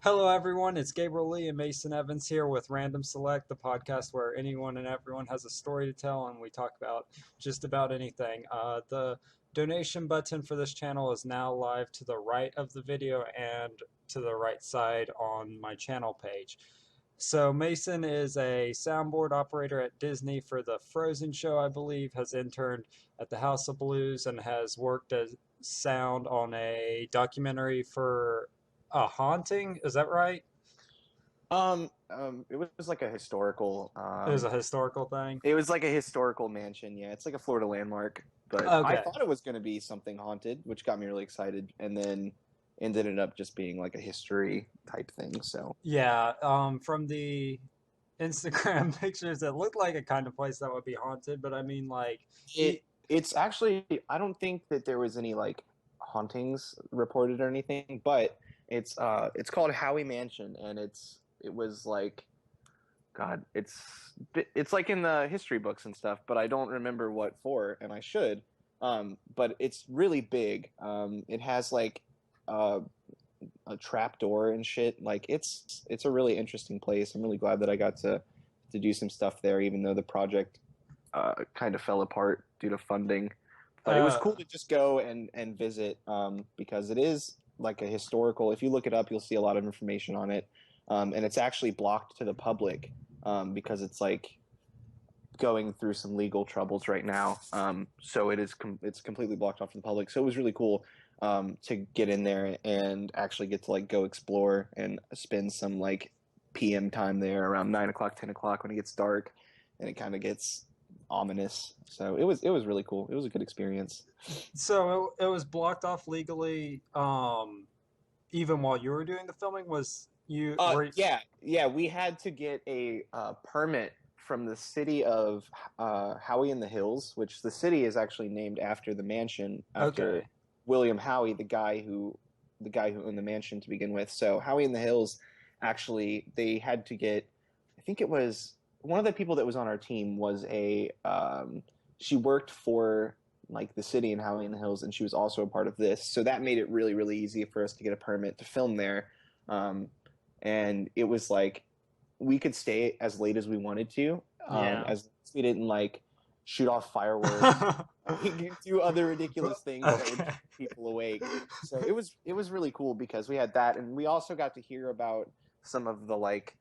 Hello, everyone. It's Gabriel Lee and Mason Evans here with Select, the podcast where anyone and everyone has a story to tell, and we talk about just about anything. The donation button for this channel is now live to the right of the video and to the right side on my channel page. So Mason is a soundboard operator at Disney for the Frozen show, I believe, has interned at the House of Blues, and has worked as sound on a documentary for a haunting. Is that right? It was like a historical, It was a historical thing. it was like a historical mansion. Yeah, it's like a Florida landmark. But I Okay. thought it was going to be something haunted, which got me really excited, and then ended up just being like a history type thing. So Yeah. From the Instagram pictures, it looked like a kind of place that would be haunted, but I mean, like, it it's actually I don't think that there was any like hauntings reported or anything, but it's called Howie Mansion, and it was like God, it's like in the history books and stuff, but I don't remember what for, and I should. But it's really big. It has like uh, a trap door and shit. Like it's a really interesting place. I'm really glad that I got to do some stuff there, even though the project kind of fell apart due to funding. But it was uh, cool to just go and visit because it is like a historical. If you look it up, you'll see a lot of information on it, and it's actually blocked to the public because it's like going through some legal troubles right now. So it's completely blocked off from the public. So it was really cool to get in there and actually get to like go explore and spend some like PM time there around 9 o'clock, 10 o'clock when it gets dark and it kind of gets ominous. So it was really cool. It was a good experience. so it was blocked off legally, even while you were doing the filming. Was you were Yeah. We had to get a permit from the city of Howie in the Hills, which the city is actually named after the mansion, after okay? William Howie, the guy who owned the mansion to begin with. So Howie in the Hills, actually, they had to get. I think it was one of the people that was on our team was a. She worked for like the city in Howie in the Hills, and she was also a part of this. So that made it really, really easy for us to get a permit to film there. Um, and it was like we could stay as late as we wanted to, Yeah. as long as we didn't like shoot off fireworks, do other ridiculous things that would Okay. keep people awake. So it was really cool because we had that, and we also got to hear about some of the like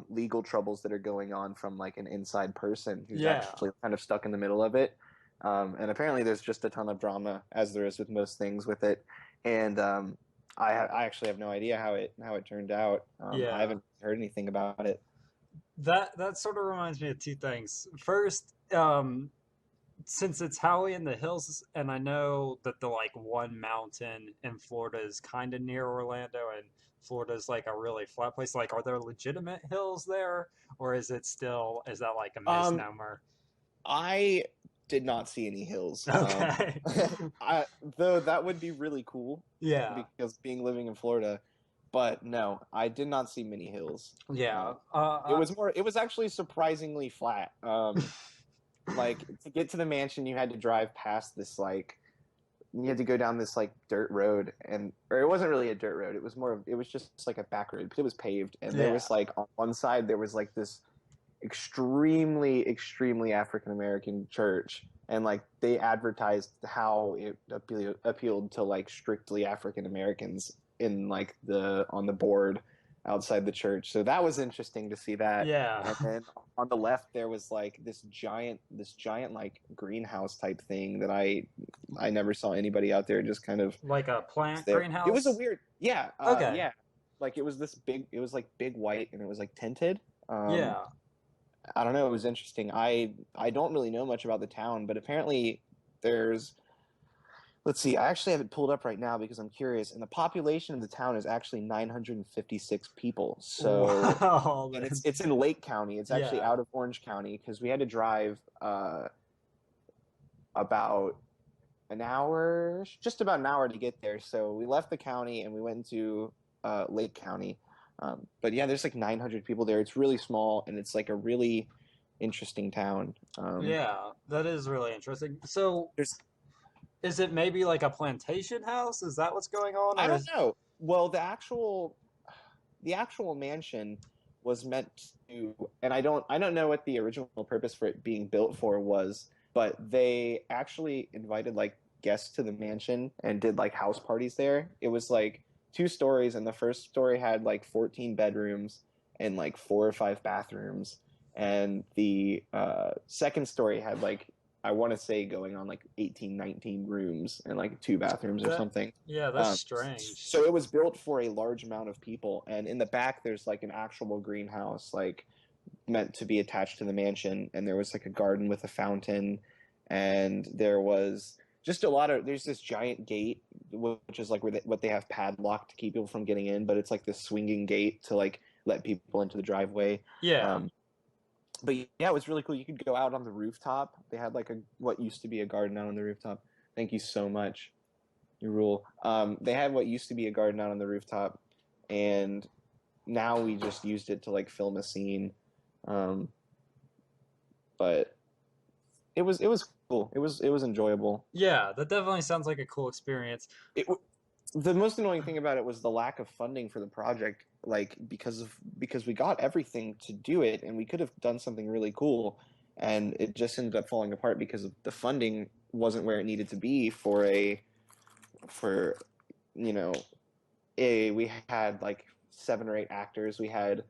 legal troubles that are going on from like an inside person who's Yeah. actually kind of stuck in the middle of it. And apparently, there's just a ton of drama, as there is with most things with it. And I actually have no idea how it turned out. I Yeah. haven't heard anything about it. That sort of reminds me of two things. First, since it's Howie in the Hills, and I know that the like one mountain in Florida is kind of near Orlando, and Florida's like a really flat place. Like, are there legitimate hills there, or is that like a Um, misnomer? I did not see any hills. Okay. I, though that would be really cool Yeah. because being living in Florida, but no, I did not see many hills. Yeah. It was actually surprisingly flat. Like to get to the mansion, you had to drive past this like you had to go down this like dirt road, and or it wasn't really a dirt road. It was just like a back road, but it was paved, and there Yeah. was like on one side there was like this extremely African American church, and like they advertised how it appealed to like strictly African Americans in like the on the board outside the church. So that was interesting to see that. Yeah. And then on the left there was like this giant like greenhouse type thing that I never saw anybody out there just kind of Like a plant there. It was a greenhouse. weird Okay. yeah. Like it was like big white and it was like tinted. Yeah. I don't know. It was interesting. I don't really know much about the town, but apparently there's. Let's see. I actually have it pulled up right now because I'm curious. And the population of the town is actually 956 people. So, Wow. and it's in Lake County. It's actually Yeah. out of Orange County because we had to drive about an hour, just about an hour to get there. So we left the county and we went into Lake County. But yeah, there's like 900 people there. It's really small and it's like a really interesting town. Yeah. That is really interesting. So, There's is it maybe like a plantation house? Is that what's going on, I or don't is know. Well, the actual the actual mansion was meant to, and I don't know what the original purpose for it being built for was, but they actually invited like guests to the mansion and did like house parties there. It was like 2 stories, and the first story had like 14 bedrooms and like 4 or 5 bathrooms, and the second story had like, I want to say, going on like 18, 19 rooms and like 2 bathrooms or That, something. yeah, that's strange. So it was built for a large amount of people, and in the back there's like an actual greenhouse, like meant to be attached to the mansion, and there was like a garden with a fountain, and there was just a lot of, there's this giant gate, which is like where what they have padlocked to keep people from getting in, but it's like this swinging gate to like let people into the driveway. Yeah. Um, but yeah, it was really cool. You could go out on the rooftop. They had like a what used to be a garden out on the rooftop. Thank you so much. You rule. They had what used to be a garden out on the rooftop, and now we just used it to like film a scene. Um, but it was cool. It was enjoyable. Yeah, that definitely sounds like a cool experience. It The most annoying thing about it was the lack of funding for the project. Like because we got everything to do it, and we could have done something really cool, and it just ended up falling apart because of the funding wasn't where it needed to be for you know we had like 7 or 8 actors. We had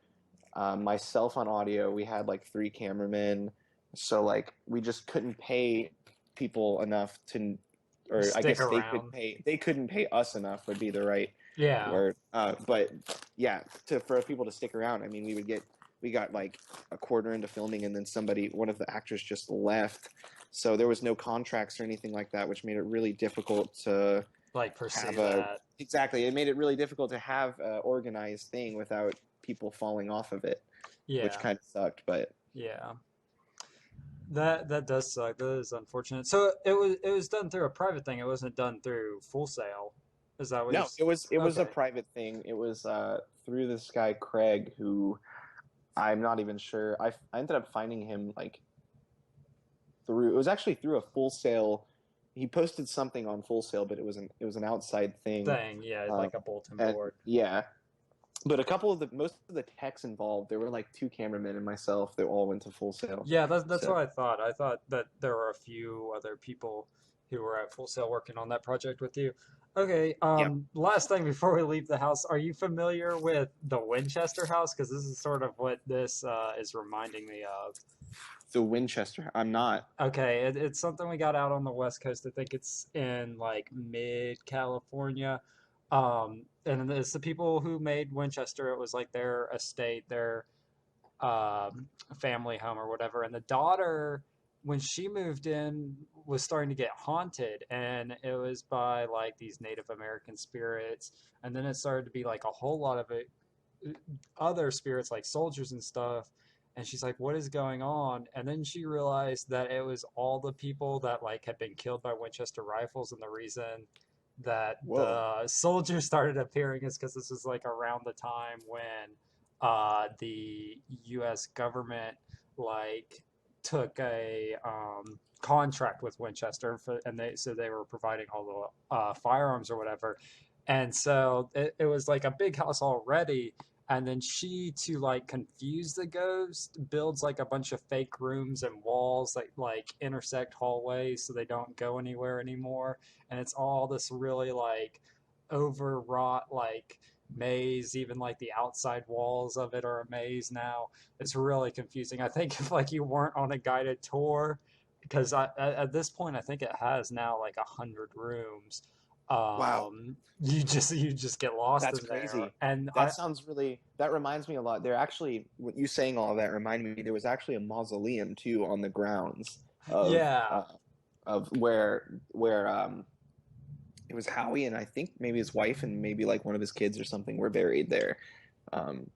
myself on audio. We had like 3 cameramen. So like we just couldn't pay people enough to, or I Stick guess around. they couldn't pay us enough would be the right Yeah. word. But yeah, for people to stick around. I mean, we got like a quarter into filming, and then one of the actors just left. So there was no contracts or anything like that, which made it really difficult to Like pursue have that. exactly. It made it really difficult to have an organized thing without people falling off of it, which Yeah. kind of sucked. But Yeah. That does suck. That is unfortunate. So it was done through a private thing. It wasn't done through Full Sail. Is that what no, it was a Okay. private thing. It was through this guy Craig, who I'm not even sure. I ended up finding him like through. It was actually through a Full Sail. He posted something on Full Sail, but it was an outside thing. Thing, yeah, Um, like a bulletin and board. yeah, but most of the techs involved, there were like 2 cameramen and myself that all went to Full Sail. Yeah, that's So what I thought. I thought that there were a few other people who were at Full Sail working on that project with you. Okay, yeah, last thing before we leave the house, are you familiar with the Winchester house? Because this is sort of what this is reminding me of. the Winchester. I'm not. Okay, it's something we got out on the West Coast. I think it's in like mid California. And it's the people who made Winchester. It was like their estate, their family home or whatever. And the daughter, when she moved in, was starting to get haunted, and it was by like these Native American spirits. And then it started to be like a whole lot of it, other spirits like soldiers and stuff. And she's like, "What is going on?" And then she realized that it was all the people that like had been killed by Winchester rifles, and the reason that Whoa. the soldiers started appearing is because this was like around the time when the U.S. government like took a contract with Winchester for, and they were providing all the firearms or whatever, and so it was like a big house already. And then she, to like confuse the ghost, builds like a bunch of fake rooms and walls that like intersect hallways so they don't go anywhere anymore. And it's all this really like overwrought like maze. Even like the outside walls of it are a maze now. It's really confusing. I think if like you weren't on a guided tour, because at this point I think it has now like 100 rooms. Wow. You just get lost That's in there. crazy. And That sounds really. That reminds me a lot. There actually, what you saying all of that reminded me. There was actually a mausoleum too on the grounds of Yeah, where it was Howie, and I think maybe his wife and maybe like one of his kids or something were buried there.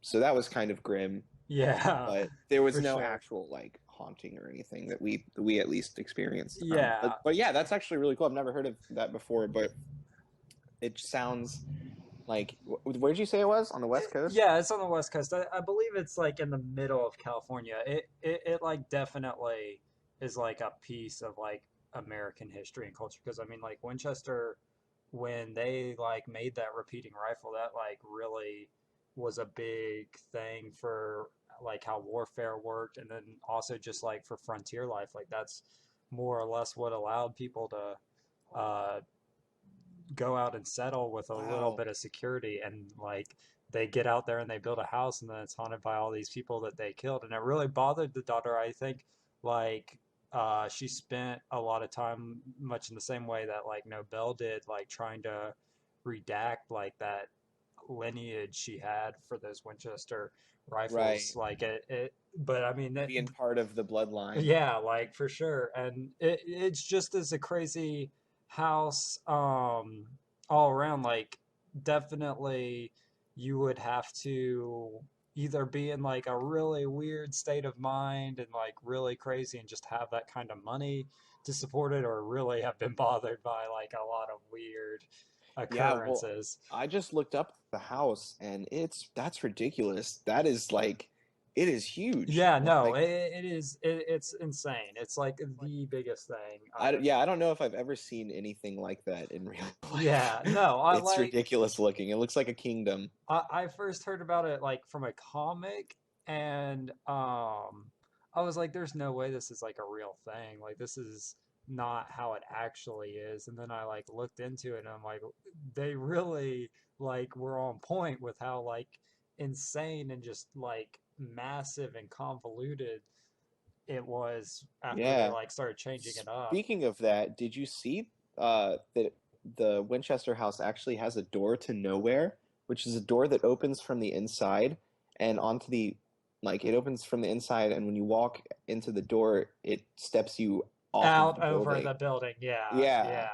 So that was kind of grim, yeah, but there was for no sure. actual like haunting or anything that we at least experienced. Yeah, But yeah, that's actually really cool. I've never heard of that before, but it sounds like, where did you say it was? On the West Coast? yeah, it's on the West Coast. I believe it's like in the middle of California. It like definitely is like a piece of like American history and culture. Because I mean, like Winchester, when they like made that repeating rifle, that like really was a big thing for like how warfare worked, and then also just like for frontier life. Like that's more or less what allowed people to go out and settle with a little Wow. bit of security. And like they get out there and they build a house, and then it's haunted by all these people that they killed. And it really bothered the daughter, I think. Like she spent a lot of time, much in the same way that like Nobel did, like trying to redact like that lineage she had for those Winchester Right. rifles. Like but I mean, Being part of the bloodline. yeah, like for sure. And it's just as a crazy house all around. Like definitely you would have to either be in like a really weird state of mind and like really crazy and just have that kind of money to support it, or really have been bothered by like a lot of weird Yeah, well, occurrences. I just looked up the house and that's ridiculous. That is like it is huge. Yeah, no, Like it's insane. It's like the biggest thing I I've. yeah, I don't know if I've ever seen anything like that in real life. Yeah, no, I It's like. ridiculous looking. It looks like a kingdom. I first heard about it like from a comic, and I was like, "There's no way this is like a real thing. Like this is not how it actually is." And then I like looked into it, and I'm like, they really like were on point with how like insane and just like massive and convoluted it was after they Yeah. like started changing it up. Speaking of that, did you see that the Winchester house actually has a door to nowhere, which is a door that opens from the inside and onto the like it opens from the inside, and when you walk into the door, it steps you off of Out the over building. the building. Yeah, Yeah. yeah.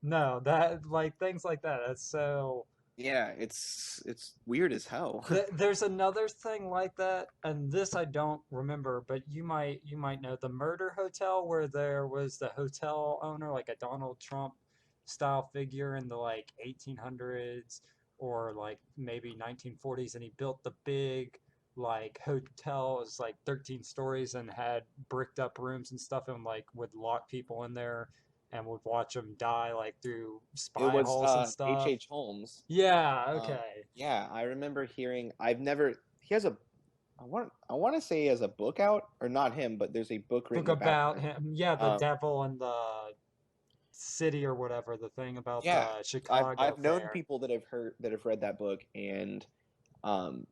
No, that like things like that. That's so. Yeah, it's weird as hell. There's another thing like that, and this I don't remember, but you might know the Murder Hotel, where there was the hotel owner, like a Donald Trump style figure in the like 1800s or like maybe 1940s, and he built the big like hotel. It was like 13 stories and had bricked up rooms and stuff, and like would lock people in there and would watch them die like through It spy was holes and H. stuff. H. Holmes. Yeah, Um, okay. yeah, I remember hearing. I've never. He has a. I want to say he has a book out, or not him, but there's a book Book written about about him. him. Yeah, the Um, devil and the city or whatever, the thing about yeah, the Chicago I've known fair. people that have read that book, and um,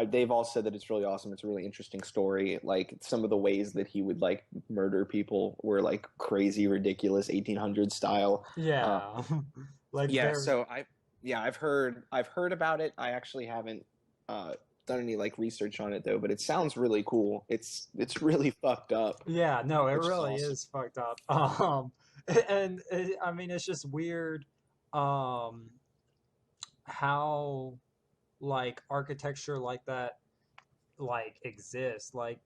they've all said that it's really awesome. It's a really interesting story. Like some of the ways that he would like murder people were like crazy, ridiculous, 1800 style. Um, Yeah. Like yeah, very. so I've heard about it. I actually haven't uh, done any like research on it though, but it sounds really cool. It's really fucked up, Yeah, no, it which is really awesome. is fucked up. And I mean it's just weird um how like architecture like that like exists. Like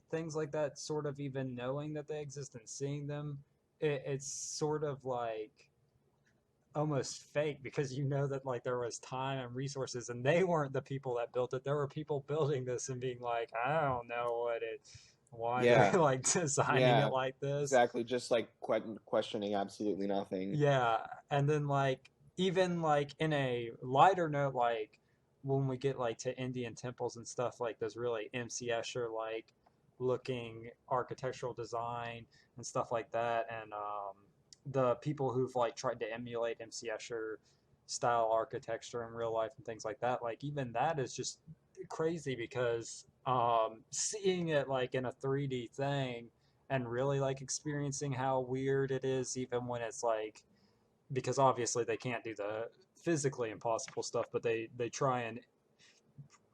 things like that, sort of even knowing that they exist and seeing them, it's sort of like almost fake, because you know that like there was time and resources, and they weren't the people that built it. There were people building this and being like, I don't know why they're Yeah, like designing it yeah, like this. exactly. Just like questioning absolutely nothing. Yeah, and then like even like in a lighter note, like when we get like to Indian temples and stuff, like those really MC Escher like looking architectural design and stuff like that, and the people who've like tried to emulate MC Escher style architecture in real life and things like that, like even that is just crazy, because seeing it like in a 3D thing and really like experiencing how weird it is, even when it's like, because obviously they can't do the physically impossible stuff, but they try and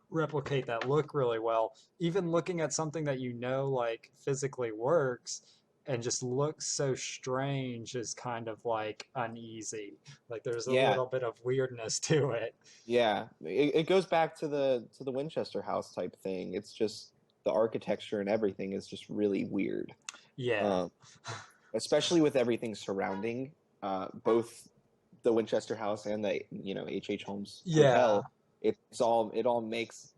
replicate that look really well. Even looking at something that you know like physically works and just looks so strange is kind of like uneasy. Like there's a Yeah, little bit of weirdness to it. yeah. It goes back to the Winchester House type thing. It's just the architecture and everything is just really weird. Yeah. Um, Especially with everything surrounding both the Winchester House and the H. H. Holmes Yeah. Hotel. It all makes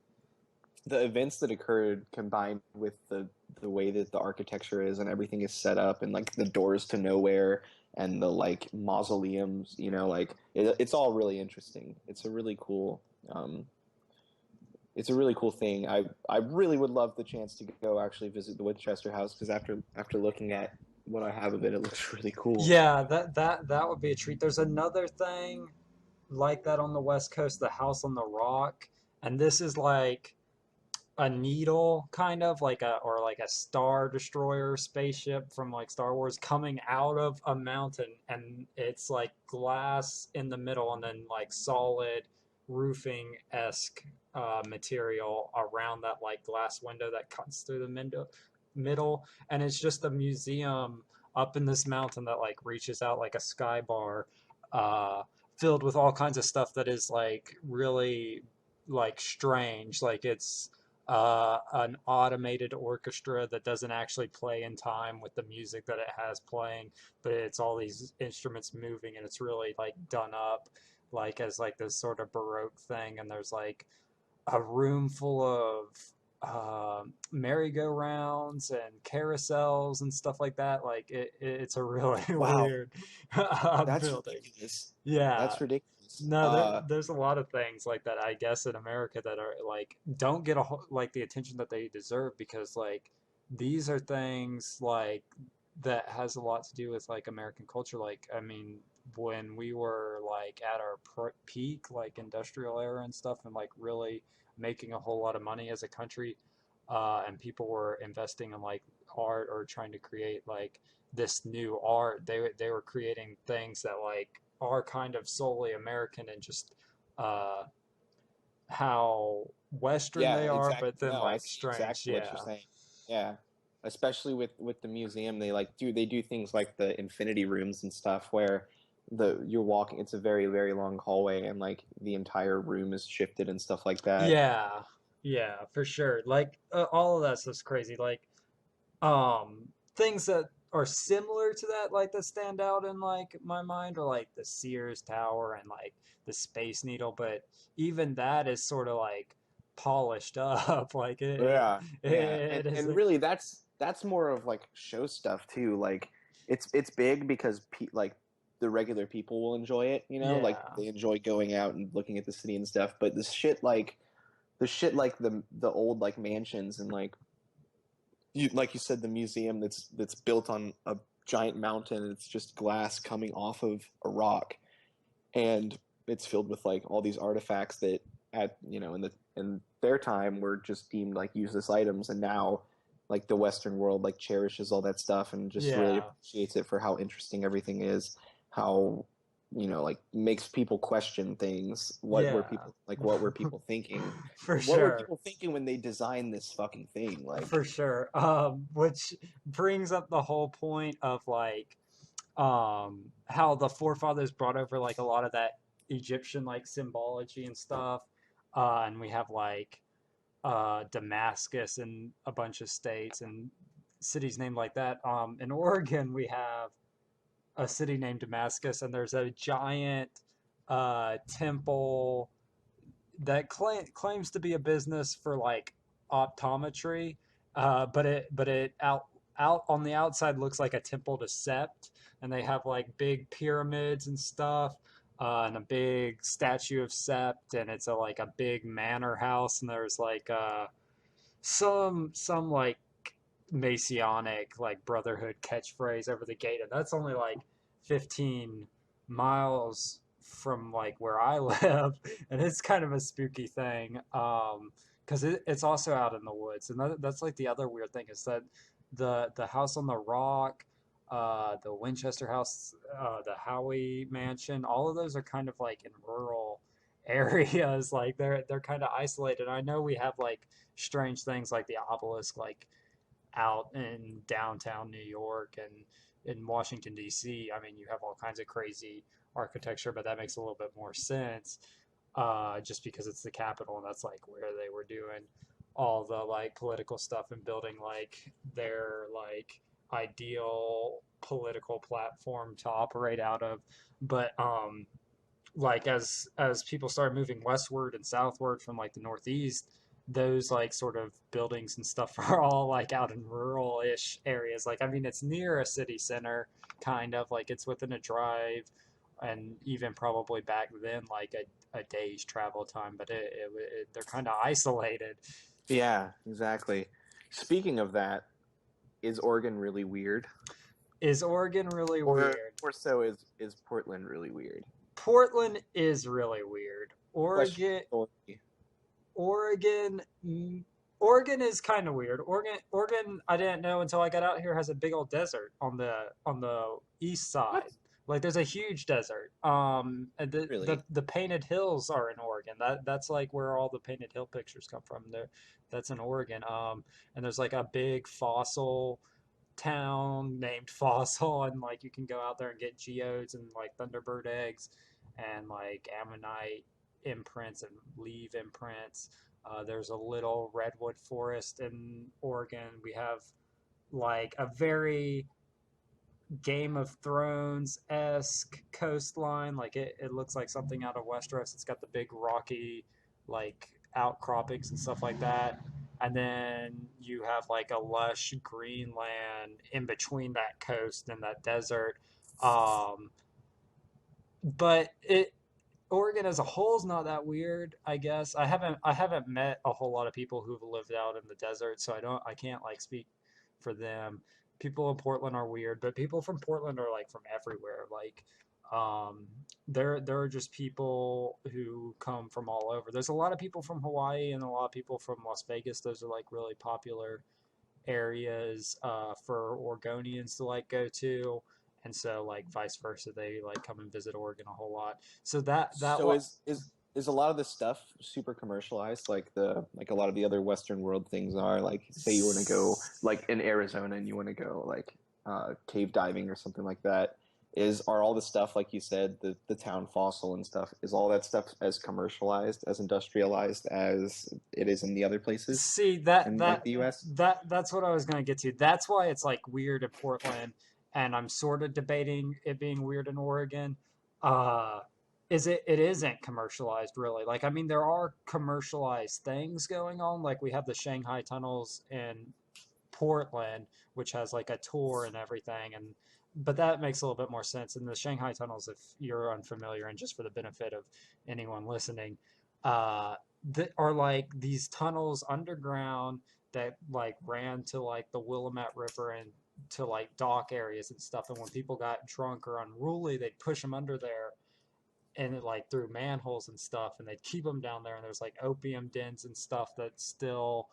the events that occurred combined with the way that the architecture is and everything is set up and like the doors to nowhere and the like mausoleums, like it's all really interesting. It's a really cool it's a really cool thing. I really would love the chance to go actually visit the Winchester House because after looking at what I have of it, it looks really cool. Yeah, that would be a treat. There's another thing like that on the West Coast, the House on the Rock, and this is like a needle kind of like a or like a star destroyer spaceship from like Star Wars coming out of a mountain, and it's like glass in the middle and then like solid roofing esque material around that like glass window that cuts through the middle, and it's just a museum up in this mountain that like reaches out like a sky bar, uh, filled with all kinds of stuff that is like really like strange, like it's an automated orchestra that doesn't actually play in time with the music that it has playing, but it's all these instruments moving, and it's really like done up like as like this sort of Baroque thing. And there's like a room full of merry-go-rounds and carousels and stuff like that. Like it's a really Wow, weird that's building. ridiculous. Yeah, That's ridiculous. no, there's a lot of things like that, I guess, in America that are like don't get like the attention that they deserve, because like these are things like that has a lot to do with like American culture. Like, I mean, when we were like at our peak, like industrial era and stuff, and like really making a whole lot of money as a country, and people were investing in like art or trying to create like this new art, they were creating things that like are kind of solely American and just uh, how Western Yeah, they are, exactly. but then No, I like see strange. exactly what you're Yeah, saying. Yeah. Especially with the museum, they do things like the infinity rooms and stuff where you're walking, it's a very, very long hallway and like the entire room is shifted and stuff like that. yeah, yeah, for sure. Like all of that stuff's crazy. Like things that are similar to that, like that stand out in like my mind, are like the Sears Tower and like the Space Needle, but even that is sort of like polished up. Like Yeah, yeah. it is And like, really that's more of like show stuff too. Like it's big because like the regular people will enjoy it, you know? Like yeah, they enjoy going out and looking at the city and stuff, but the shit like the old like mansions and like you said, the museum that's built on a giant mountain and it's just glass coming off of a rock, and it's filled with like all these artifacts that at in their time were just deemed like useless items, and now like the Western world like cherishes all that stuff and just really yeah, appreciates it for how interesting everything is, how like makes people question things. yeah, What were people thinking? for What were sure. people thinking when they designed this fucking thing? For Like, sure. Which brings up the whole point of like how the forefathers brought over like a lot of that Egyptian like symbology and stuff. And we have like Damascus in a bunch of states and cities named like that. In Oregon, we have a city named Damascus, and there's a giant temple that claims to be a business for like optometry, but it out on the outside looks like a temple to Sept, and they have like big pyramids and stuff, and a big statue of Sept, and it's a like a big manor house, and there's like some like Masonic like brotherhood catchphrase over the gate, and that's only like 15 miles from like where I live, and it's kind of a spooky thing. Because it's also out in the woods, and that's like the other weird thing is that the house on the rock, the Winchester house, the Howie mansion, all of those are kind of like in rural areas. Like they're kind of isolated. I know we have like strange things like the obelisk, like out in downtown New York and in Washington D.C. I mean, you have all kinds of crazy architecture, but that makes a little bit more sense, just because it's the capital and that's like where they were doing all the like political stuff and building like their like ideal political platform to operate out of. But like as people started moving westward and southward from like the northeast, those like sort of buildings and stuff are all like out in rural-ish areas. Like, I mean, it's near a city center, kind of like it's within a drive, and even probably back then like a day's travel time, but they're kind of isolated. Yeah, exactly. Speaking of that, is Oregon really weird? Is Oregon really Or weird? or so is Portland really weird? Portland is really weird. Question Oregon, authority. Oregon, Oregon is kind of weird. Oregon, I didn't know until I got out here has a big old desert on the east What? side. Like there's a huge desert. And Really? the Painted Hills are in Oregon. That's like where all the Painted Hill pictures come from. There, that's in Oregon. And there's like a big fossil town named Fossil, and like you can go out there and get geodes and like thunderbird eggs and like ammonite imprints and leaf imprints. There's a little redwood forest in Oregon. We have like a very Game of Thrones esque coastline. Like it looks like something out of Westeros. It's got the big rocky like outcroppings and stuff like that. And then you have like a lush green land in between that coast and that desert. Um, but it Oregon as a whole is not that weird, I guess. I haven't met a whole lot of people who've lived out in the desert, so I can't like speak for them. People in Portland are weird, but people from Portland are like from everywhere. Like um there are just people who come from all over. There's a lot of people from Hawaii and a lot of people from Las Vegas. Those are like really popular areas for Oregonians to like go to, and so like vice versa, they like come and visit Oregon a whole lot. So that So what is a lot of this stuff super commercialized, like a lot of the other Western world things are? Like, say you want to go like in Arizona and you want to go like cave diving or something like that. Are all the stuff like you said, the town fossil and stuff? Is all that stuff as commercialized, as industrialized as it is in the other places See that in like that the U.S.? that's what I was going to get to. That's why it's like weird in Portland, and I'm sort of debating it being weird in Oregon. Uh, it isn't commercialized really. Like I mean, there are commercialized things going on. Like we have the Shanghai tunnels in Portland, which has like a tour and everything, and but that makes a little bit more sense. In the Shanghai tunnels, if you're unfamiliar, and just for the benefit of anyone listening, uh, that are like these tunnels underground that like ran to like the Willamette River and to like dock areas and stuff. And when people got drunk or unruly, they'd push them under there and it, like through manholes and stuff, and they'd keep them down there. And there's like opium dens and stuff that still,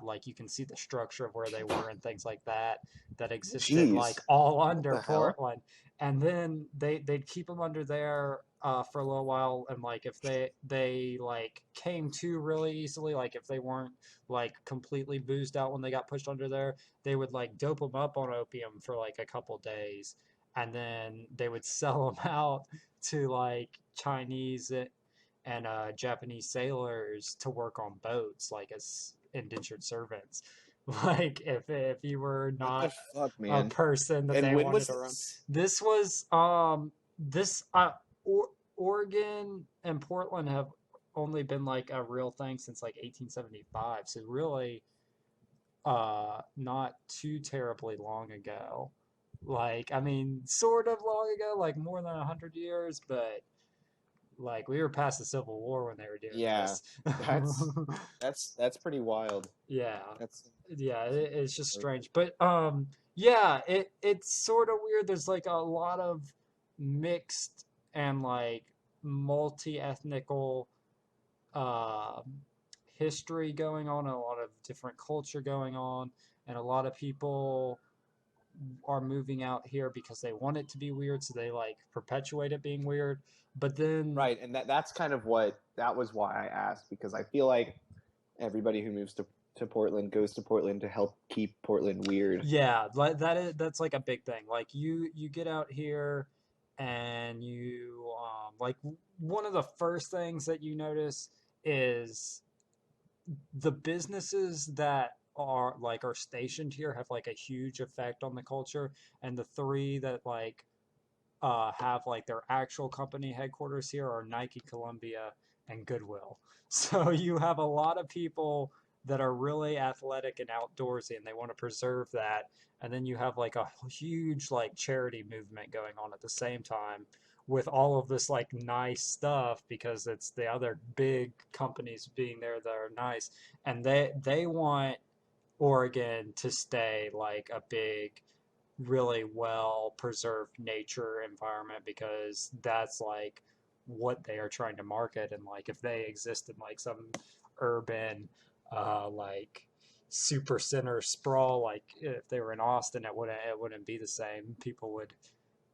like you can see the structure of where they were and things like that that existed like Jeez, all what under the hell? Portland. And then they'd keep them under there for a little while, and like if they like came to really easily, like if they weren't like completely boozed out when they got pushed under there, they would like dope them up on opium for like a couple days, and then they would sell them out to like Chinese and Japanese sailors to work on boats, like as indentured servants. Like if you were What the not fuck, a man? person that And they when wanted was around. this? This was this Oregon and Portland have only been like a real thing since like 1875. So really not too terribly long ago. Like I mean sort of long ago, like more than 100 years, but like we were past the Civil War when they were doing Yeah, this. that's that's pretty wild. Yeah. That's Yeah, it's just like, strange. But yeah, it's sort of weird. There's like a lot of mixed and like multi-ethnical uh history going on, and a lot of different culture going on, and a lot of people are moving out here because they want it to be weird, so they like perpetuate it being weird. But then right, and that's kind of what that was why I asked, because I feel like everybody who moves to Portland goes to Portland to help keep Portland weird. yeah, like that's like a big thing. Like you get out here and you like one of the first things that you notice is the businesses that are stationed here have like a huge effect on the culture, and the three that like have like their actual company headquarters here are Nike, Columbia, and Goodwill. So you have a lot of people that are really athletic and outdoorsy, and they want to preserve that. And then you have like a huge like charity movement going on at the same time, with all of this like nice stuff because it's the other big companies being there that are nice, and they want Oregon to stay like a big, really well preserved nature environment because that's like what they are trying to market. And like if they exist in like some urban like super center sprawl, like if they were in Austin, it wouldn't be the same. People would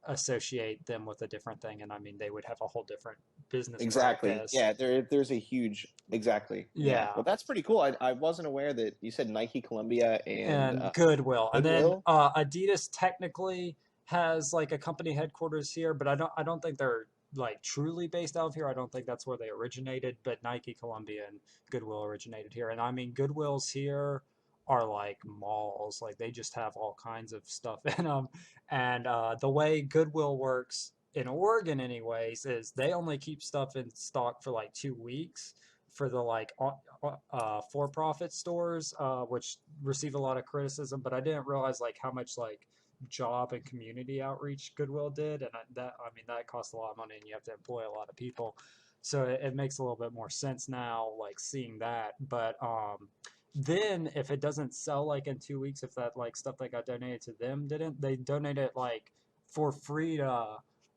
associate them with a different thing, and I mean they would have a whole different business Exactly. practice. Yeah, there's a huge exactly. Yeah. Yeah. Well, that's pretty cool. I wasn't aware that you said Nike, Columbia, and And Goodwill. And then Goodwill. Adidas technically has like a company headquarters here, but I don't think they're like truly based out of here. I don't think that's where they originated, but Nike, Columbia, and Goodwill originated here. And I mean Goodwills here are like malls. Like they just have all kinds of stuff in them. And the way Goodwill works in Oregon anyways is they only keep stuff in stock for like 2 weeks for the like for-profit stores, which receive a lot of criticism. But I didn't realize like how much like job and community outreach Goodwill did, and I mean that costs a lot of money, and you have to employ a lot of people. So it makes a little bit more sense now, like seeing that. But then if it doesn't sell like in 2 weeks, if that like stuff that got donated to them didn't, they donate it like for free to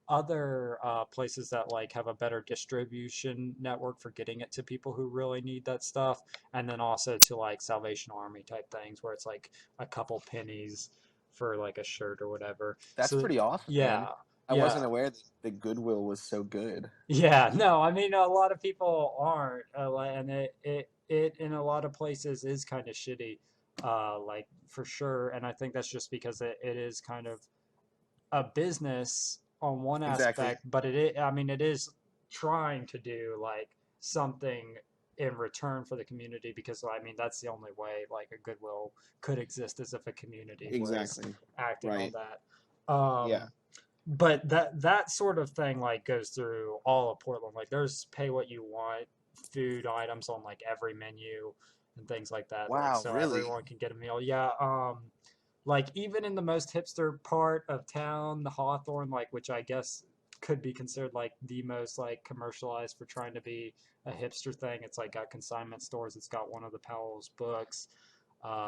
other places that like have a better distribution network for getting it to people who really need that stuff, and then also to like Salvation Army type things where it's like a couple pennies for like a shirt or whatever. That's So pretty awesome, yeah, man. I yeah, wasn't aware that the Goodwill was so good. yeah. No, I mean a lot of people aren't, and it in a lot of places is kind of shitty, like for sure. And I think that's just because it is kind of a business on one Exactly. aspect, but I mean, it is trying to do like something in return for the community because I mean, that's the only way like a Goodwill could exist is if a community was Exactly. acting on Right. that. Yeah. But that sort of thing like goes through all of Portland. Like there's pay what you want food items on like every menu and things like that. Like Wow, so really? everyone can get a meal. Yeah. Like even in the most hipster part of town, the Hawthorne, like which I guess could be considered like the most like commercialized for trying to be a hipster thing. It's like got consignment stores. It's got one of the Powell's books.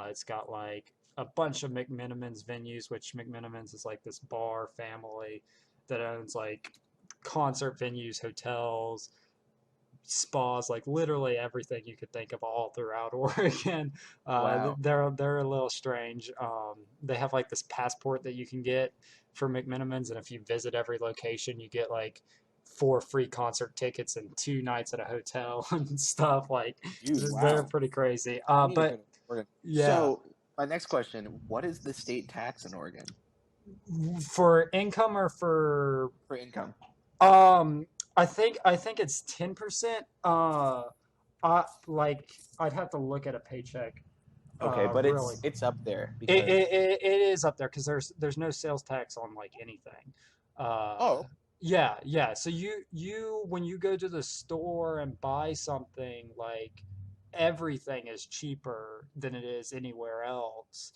It's got like a bunch of McMenamins venues, which McMenamins is like this bar family that owns like concert venues, hotels, spas, like literally everything you could think of all throughout Oregon. Wow. They're a little strange. They have like this passport that you can get for McMenamins, and if you visit every location, you get like 4 free concert tickets and 2 nights at a hotel and stuff. Like Dude, they're wow. pretty crazy. I need to go But to Oregon. yeah, So, my next question, what is the state tax in Oregon for income or for for income? um, I think it's 10%. Like I'd have to look at a paycheck. Okay, but Really, it's up there it because it is up there because there's no sales tax on like anything. oh, Yeah, yeah. So you when you go to the store and buy something, like everything is cheaper than it is anywhere else.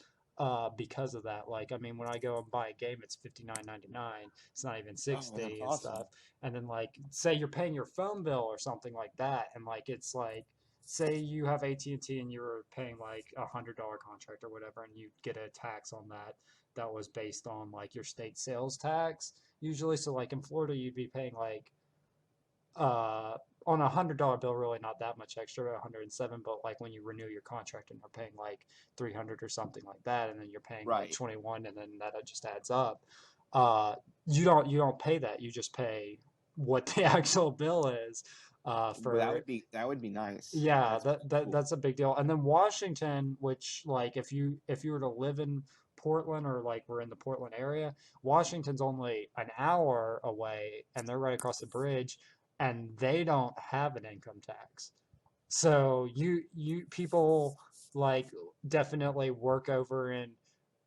Because of that, like I mean, when I go and buy a game, it's 59.99. It's not even oh, that's 60 and awesome. stuff. And then like, say you're paying your phone bill or something like that, and like it's like, say you have AT&T and you were paying like $100 contract or whatever, and you get a tax on that that was based on like your state sales tax usually. So like in Florida, you'd be paying like uh on $100 bill, really not that much extra, 107. But like when you renew your contract and you're paying like 300 or something like that, and then you're paying like Right. 21, and then that just adds up. Uh, you don't pay that. You just pay what the actual bill is. Well, For that would be nice. Yeah, That's that, pretty that cool. that's a big deal. And then Washington, which like if you were to live in Portland or like we're in the Portland area, Washington's only an hour away and they're right across the bridge and they don't have an income tax. So you people like definitely work over in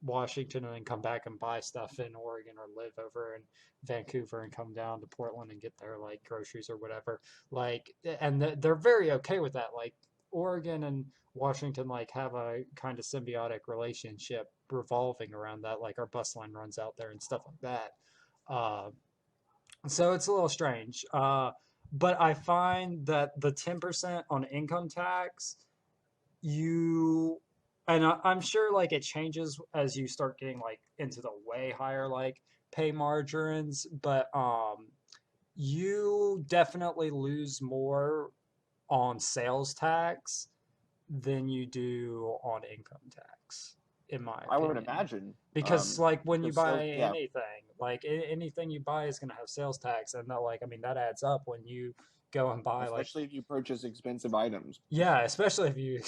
Washington and then come back and buy stuff in Oregon or live over in Vancouver and come down to Portland and get their like groceries or whatever. Like and they're very okay with that. Like Oregon and Washington like have a kind of symbiotic relationship revolving around that. Like our bus line runs out there and stuff like that. Uh, So it's a little strange. But I find that the 10% on income tax, you, and I'm sure like it changes as you start getting like into the way higher like pay margins, but you definitely lose more on sales tax than you do on income tax, in my I would opinion. imagine. Because like when you Because buy sales, yeah, anything, like anything you buy is going to have sales tax, and that like I mean that adds up when you go and buy like especially if you purchase expensive items, yeah, especially if you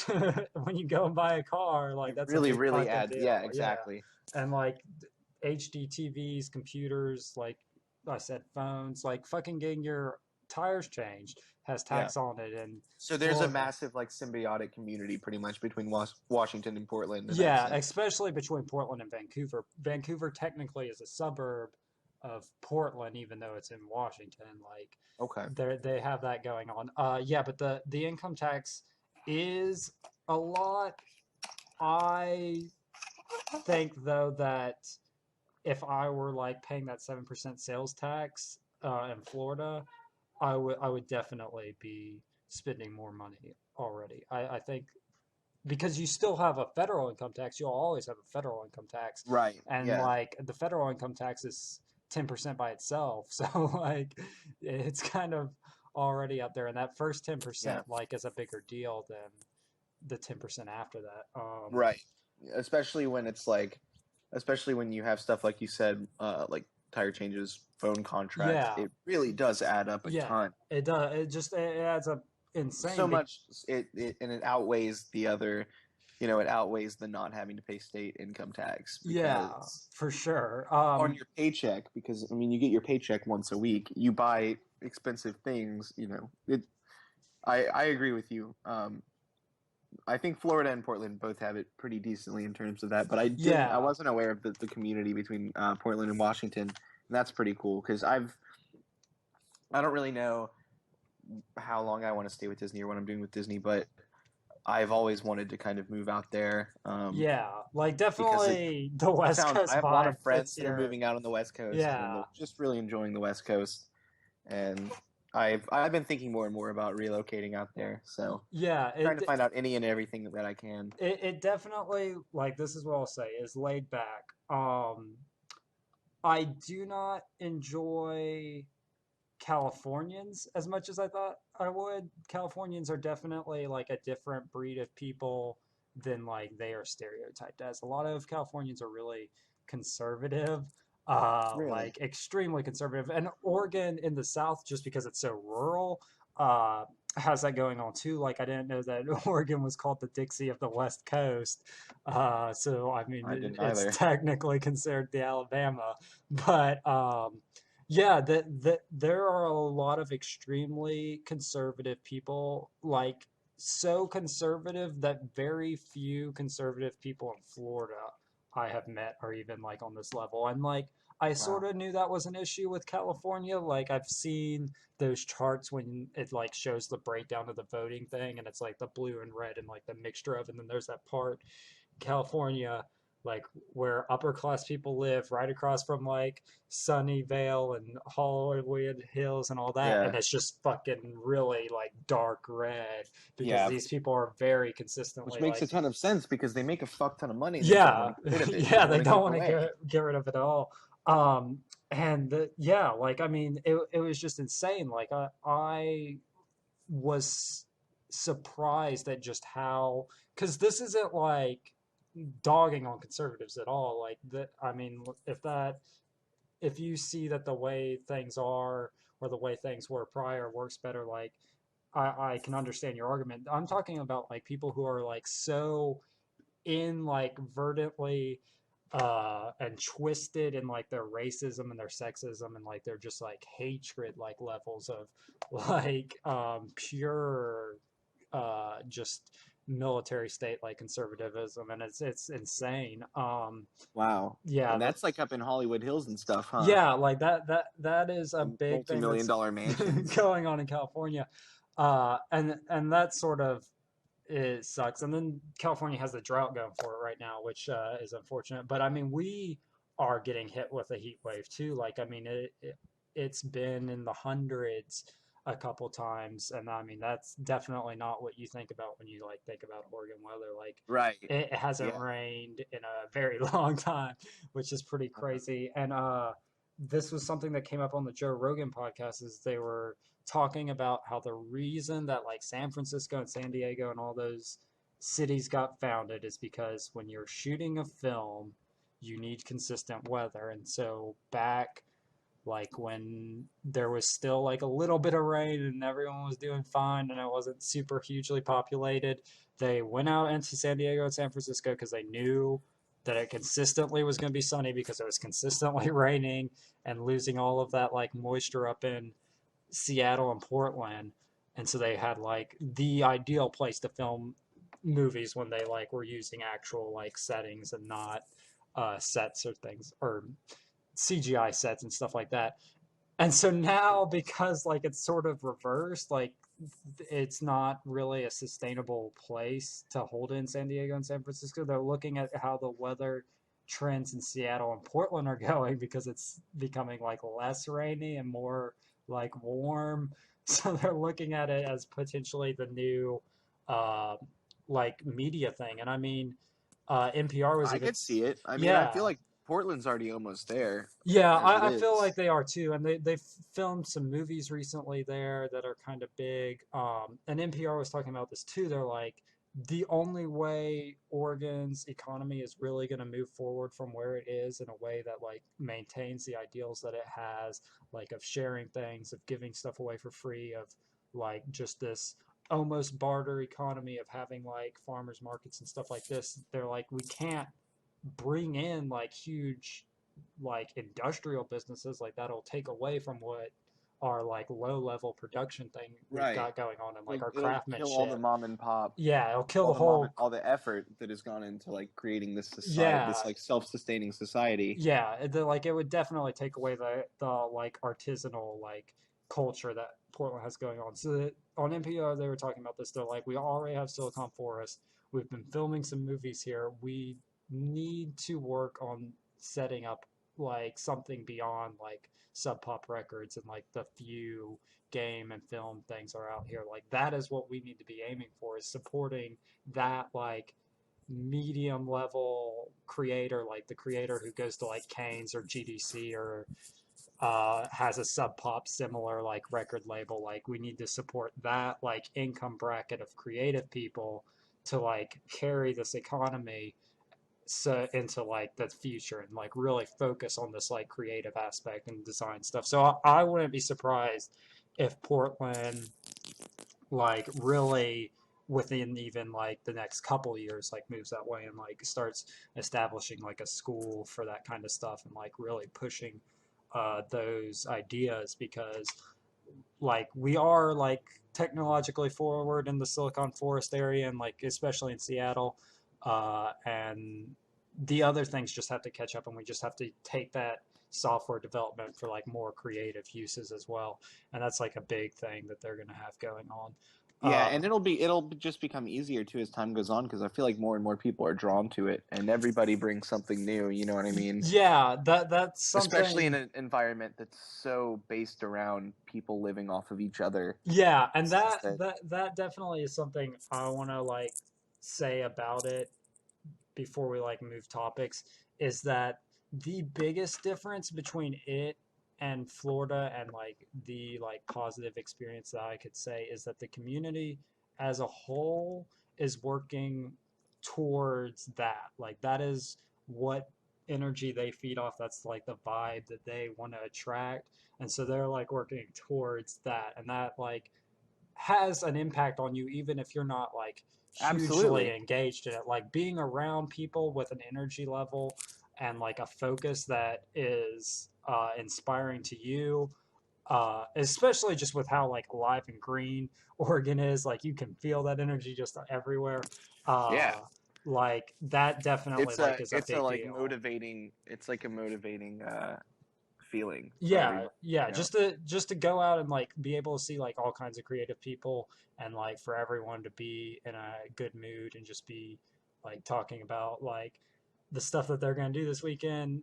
when you go and buy a car, like it that's a really, big really fucking adds. Yeah, deal. Yeah. exactly. And like HD TVs, computers, like I said, phones, like fucking getting your tires changed has Yeah. tax on it in So there's a Florida. massive like symbiotic community pretty much between Washington and Portland in that Yeah, sense. especially between Portland and Vancouver. Vancouver technically is a suburb of Portland, even though it's in Washington. Like Okay. they have that going on. Yeah, but the income tax is a lot. I think though that if I were like paying that 7% sales tax in Florida, I would definitely be spending more money already. I think because you still have a federal income tax, you'll always have a federal income tax, Right. and Yeah. like the federal income tax is 10% by itself, so like it's kind of already up there, and that first Yeah. 10% like is a bigger deal than the 10% after that. Right. Especially when it's like, especially when you have stuff like you said, like tire changes, phone contracts. Yeah, It really does add up a yeah, ton. it does. It adds up So insane. much and it outweighs the other, it outweighs the not having to pay state income tax Yeah, because for sure. on your paycheck, because I mean you get your paycheck once a week, you buy expensive things, I agree with you. I think Florida and Portland both have it pretty decently in terms of that, but I Yeah, wasn't aware of the community between Portland and Washington, and that's pretty cool because I don't really know how long I want to stay with Disney or what I'm doing with Disney, but I've always wanted to kind of move out there yeah, like because definitely the West I Coast have a lot vibe of fits friends that are here. moving out on the West Coast and Yeah, they're just really enjoying the West Coast, and I've been thinking more and more about relocating out there, so yeah, trying to find out any and everything that I can. it definitely like this is what I'll say is laid back. I do not enjoy Californians as much as I thought I would. Californians are definitely like a different breed of people than like they are stereotyped as. A lot of Californians are really conservative, Really? like extremely conservative. And Oregon in the South, just because it's so rural, has that going on too. Like I didn't know that Oregon was called the Dixie of the West Coast. So I mean, I didn't it's either. technically considered the Alabama, but yeah, there are a lot of extremely conservative people, like so conservative that very few conservative people in Florida I have met are even like on this level. And like I sort Wow. of knew that was an issue with California. Like I've seen those charts when it like shows the breakdown of the voting thing and it's like the blue and red and like the mixture of, and then there's that part California, like where upper class people live, right across from like Sunnyvale and Hollywood Hills and all that, and Yeah. it's just fucking really like dark red because Yeah. these people are very Which consistently makes like, a ton of sense because they make a fuck ton of money and they don't want yeah, to get rid of it. They yeah, don't they want to give don't it want to away. get rid of it all. Um, yeah, like I mean, it was just insane. Like I was surprised at just how, because this isn't like dogging on conservatives at all. Like that, I mean, if you see that the way things are or the way things were prior works better, like I can understand your argument. I'm talking about like people who are like so in like verdantly and twisted in like their racism and their sexism and like they're just like hatred like levels of like pure just military state like conservatism, and it's insane. Wow. Yeah, And that's like up in Hollywood Hills and stuff, huh? yeah, like that is a The big thing multi-million that's dollar mansions. going on in California. And that sort of it sucks. And then California has the drought going for it right now, which is unfortunate. But I mean, we are getting hit with a heat wave too. Like, I mean, it's been in the hundreds a couple times. And I mean, that's definitely not what you think about when you like think about Oregon weather. Like Right. it hasn't Yeah. rained in a very long time, which is pretty Uh-huh. crazy. And this was something that came up on the Joe Rogan podcast is they were talking about how the reason that like San Francisco and San Diego and all those cities got founded is because when you're shooting a film, you need consistent weather. And so back like when there was still like a little bit of rain and everyone was doing fine and it wasn't super hugely populated, they went out into San Diego and San Francisco because they knew that it consistently was going to be sunny because it was consistently raining and losing all of that like moisture up in Seattle and Portland. And so they had like the ideal place to film movies when they like were using actual like settings and not sets or things or CGI sets and stuff like that. And so now because like it's sort of reversed, like it's not really a sustainable place to hold in San Diego and San Francisco. They're looking at how the weather trends in Seattle and Portland are going because it's becoming like less rainy and more like warm. So they're looking at it as potentially the new uh, like media thing. And I mean, NPR was I even could see it. I mean, I yeah. feel like Portland's already almost there Yeah, as it I feel like is. they are too, and they filmed some movies recently there that are kind of big. And NPR was talking about this too. They're like, the only way Oregon's economy is really going to move forward from where it is in a way that like maintains the ideals that it has, like of sharing things, of giving stuff away for free, of like just this almost barter economy of having like farmers markets and stuff like this. They're like, we can't bring in like huge like industrial businesses like that'll take away from what our like low level production thing we've Right. got going on and like our It'll kill all the craftsmanship. mom and pop, Yeah, it'll kill the whole. all the effort that has gone into like creating this society, Yeah, this like self-sustaining society. yeah. Like it would definitely take away the like artisanal like culture that Portland has going on. So that, on NPR they were talking about this. They're like, we already have Silicon Forest. We've been filming some movies here. We need to work on setting up like something beyond like Sub Pop Records and like the few game and film things are out here. Like that is what we need to be aiming for is supporting that like medium level creator, like the creator who goes to like Canes or GDC or has a sub pop similar like record label. Like we need to support that like income bracket of creative people to like carry this economy so into like the future and like really focus on this like creative aspect and design stuff. So I wouldn't be surprised if Portland like really within even like the next couple years like moves that way and like starts establishing like a school for that kind of stuff and like really pushing those ideas because like we are like technologically forward in the Silicon Forest area and like especially in Seattle and the other things just have to catch up and we just have to take that software development for like more creative uses as well and that's like a big thing that they're going to have going on. Yeah, and it'll just become easier too as time goes on because I feel like more and more people are drawn to it, and everybody brings something new. You know what I mean? Yeah, that's Especially in something. an environment that's so based around people living off of each other. Yeah, and Is that that definitely is something I want to like say about it before we like move topics is that the biggest difference between it and Florida and like the like positive experience that I could say is that the community as a whole is working towards that. Like that is what energy they feed off. That's like the vibe that they want to attract. And so they're like working towards that. And that like has an impact on you even if you're not like hugely absolutely? engaged in it like being around people with an energy level and like a focus that is inspiring to you especially just with how like alive and green Oregon is like you can feel that energy just everywhere Yeah, uh like that definitely like is a it's a big like deal. motivating. It's like a motivating feeling for Yeah, everybody. yeah, You know? just to go out and like be able to see like all kinds of creative people and like for everyone to be in a good mood and just be like talking about like the stuff that they're going to do this weekend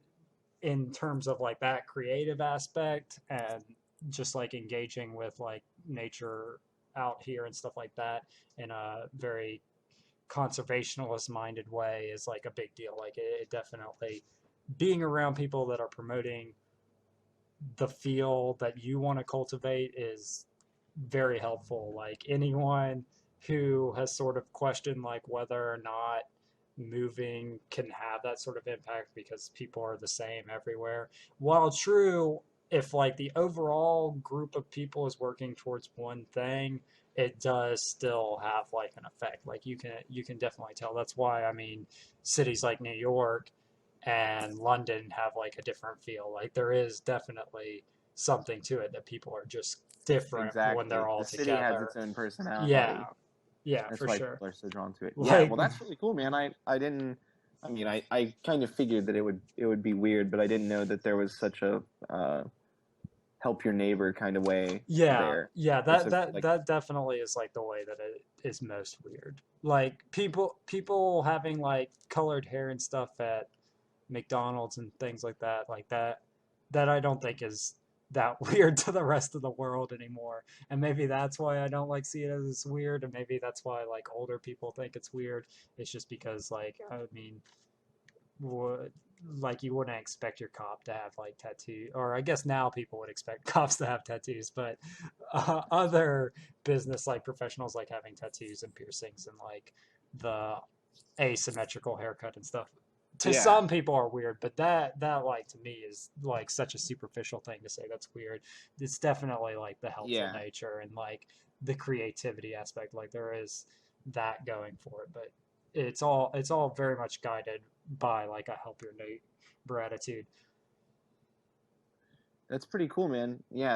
in terms of like that creative aspect and just like engaging with like nature out here and stuff like that in a very conservationalist minded way is like a big deal. Like it definitely being around people that are promoting the feel that you want to cultivate is very helpful. Like anyone who has sort of questioned like whether or not moving can have that sort of impact because people are the same everywhere. While true, if like the overall group of people is working towards one thing, it does still have like an effect. Like you can definitely tell. That's why I mean cities like New York and London have like a different feel. Like there is definitely something to it that people are just different when they're Exactly. all The city has together. its own Yeah, personality. yeah, That's for why sure. people are so drawn to it. Yeah, Like, well, that's really cool, man. I didn't. I mean, I kind of figured that it would be weird, but I didn't know that there was such a help your neighbor kind of way yeah, there. yeah, It's that a, that like, that definitely is like the way that it is most weird. Like people having like colored hair and stuff at McDonald's and things like that I don't think is that weird to the rest of the world anymore. And maybe that's why I don't like see it as weird, and maybe that's why like older people think it's weird. It's just because like I mean, would like you wouldn't expect your cop to have like tattoo, or I guess now people would expect cops to have tattoos, but other business like professionals like having tattoos and piercings and like the asymmetrical haircut and stuff to yeah, some people are weird, but that like to me is like such a superficial thing to say that's weird. It's definitely like the helpful yeah. nature and like the creativity aspect. Like there is that going for it, but it's all very much guided by like a help your neighbor attitude. That's pretty cool, man. Yeah,